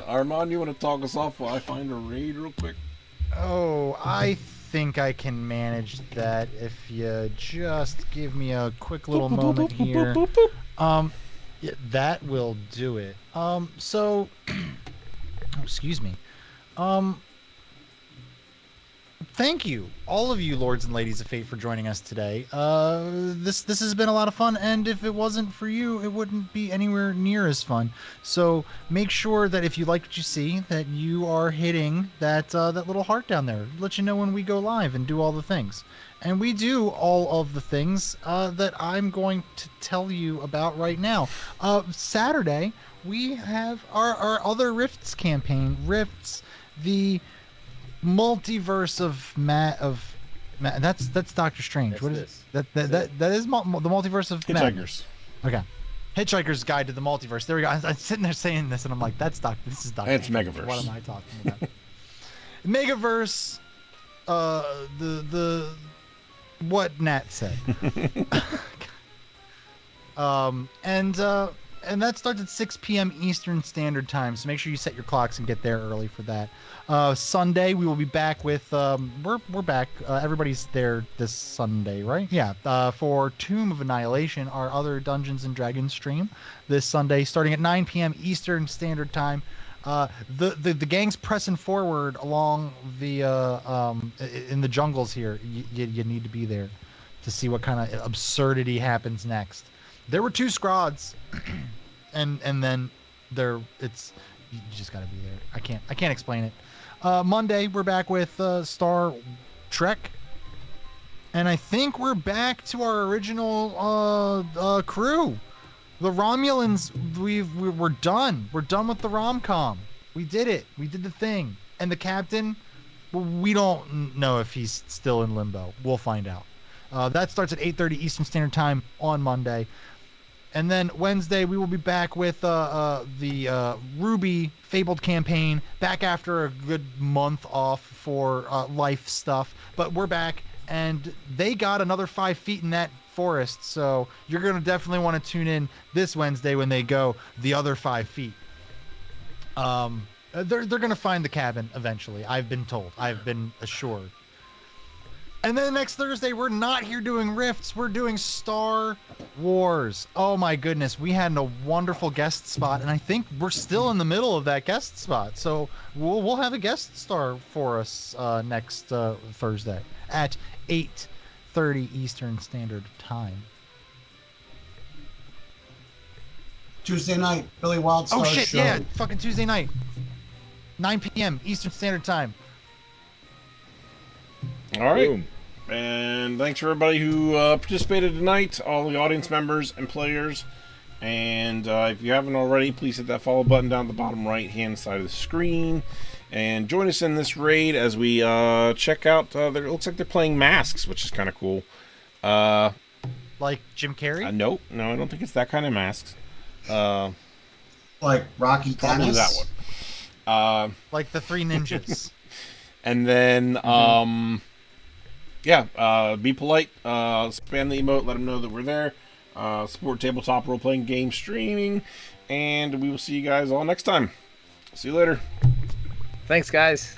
Armand, you want to talk us off while I find a raid real quick? Oh, I think I can manage that if you just give me a quick little moment here. Yeah, that will do it. So, excuse me. Thank you, all of you lords and ladies of fate, for joining us today. This has been a lot of fun, and if it wasn't for you, it wouldn't be anywhere near as fun. So make sure that if you like what you see, that you are hitting that little heart down there. Let you know when we go live and do all the things. And we do all of the things that I'm going to tell you about right now. Saturday, we have our other Rifts campaign. Rifts, the multiverse of that's Doctor Strange. What is it? That is the multiverse of Hitchhikers. Okay. Hitchhiker's Guide to the Multiverse. There we go. I'm sitting there saying this, and I'm like, this is Doctor It's Strange. Megaverse. What am I talking about? Megaverse, the what Nat said. And that starts at 6 p.m. Eastern Standard Time, so make sure you set your clocks and get there early for that. Sunday, we will be back with, we're back, everybody's there this Sunday, right? Yeah, for Tomb of Annihilation, our other Dungeons & Dragons stream, this Sunday, starting at 9 p.m. Eastern Standard Time. The gang's pressing forward along the, in the jungles here. You need to be there to see what kind of absurdity happens next. There were 2 Scrods, and then you just gotta be there. I can't explain it. Monday we're back with Star Trek, and I think we're back to our original crew, the Romulans. We're done. We're done with the rom-com. We did it. We did the thing. And the captain, we don't know if he's still in limbo. We'll find out. That starts at 8:30 Eastern Standard Time on Monday. And then Wednesday, we will be back with the Ruby Fabled campaign, back after a good month off for life stuff. But we're back, and they got another 5 feet in that forest, so you're going to definitely want to tune in this Wednesday when they go the other 5 feet. They're going to find the cabin eventually, I've been told. I've been assured. And then next Thursday, we're not here doing Rifts. We're doing Star Wars. Oh my goodness, we had a wonderful guest spot, and I think we're still in the middle of that guest spot. So we'll have a guest star for us next Thursday at 8:30 Eastern Standard Time. Tuesday night, Billy Wildstar's Oh shit, show. yeah, fucking Tuesday night, 9 p.m. Eastern Standard Time. All right. Boom. And thanks for everybody who participated tonight, all the audience members and players. And if you haven't already, please hit that follow button down the bottom right-hand side of the screen. And join us in this raid as we check out, it looks like they're playing Masks, which is kind of cool. Like Jim Carrey? No, I don't think it's that kind of Masks. Like Rocky Probably Dennis? that one. Like the Three Ninjas. And then, be polite. Spam the emote. Let them know that we're there. Support tabletop role-playing game streaming. And we will see you guys all next time. See you later. Thanks, guys.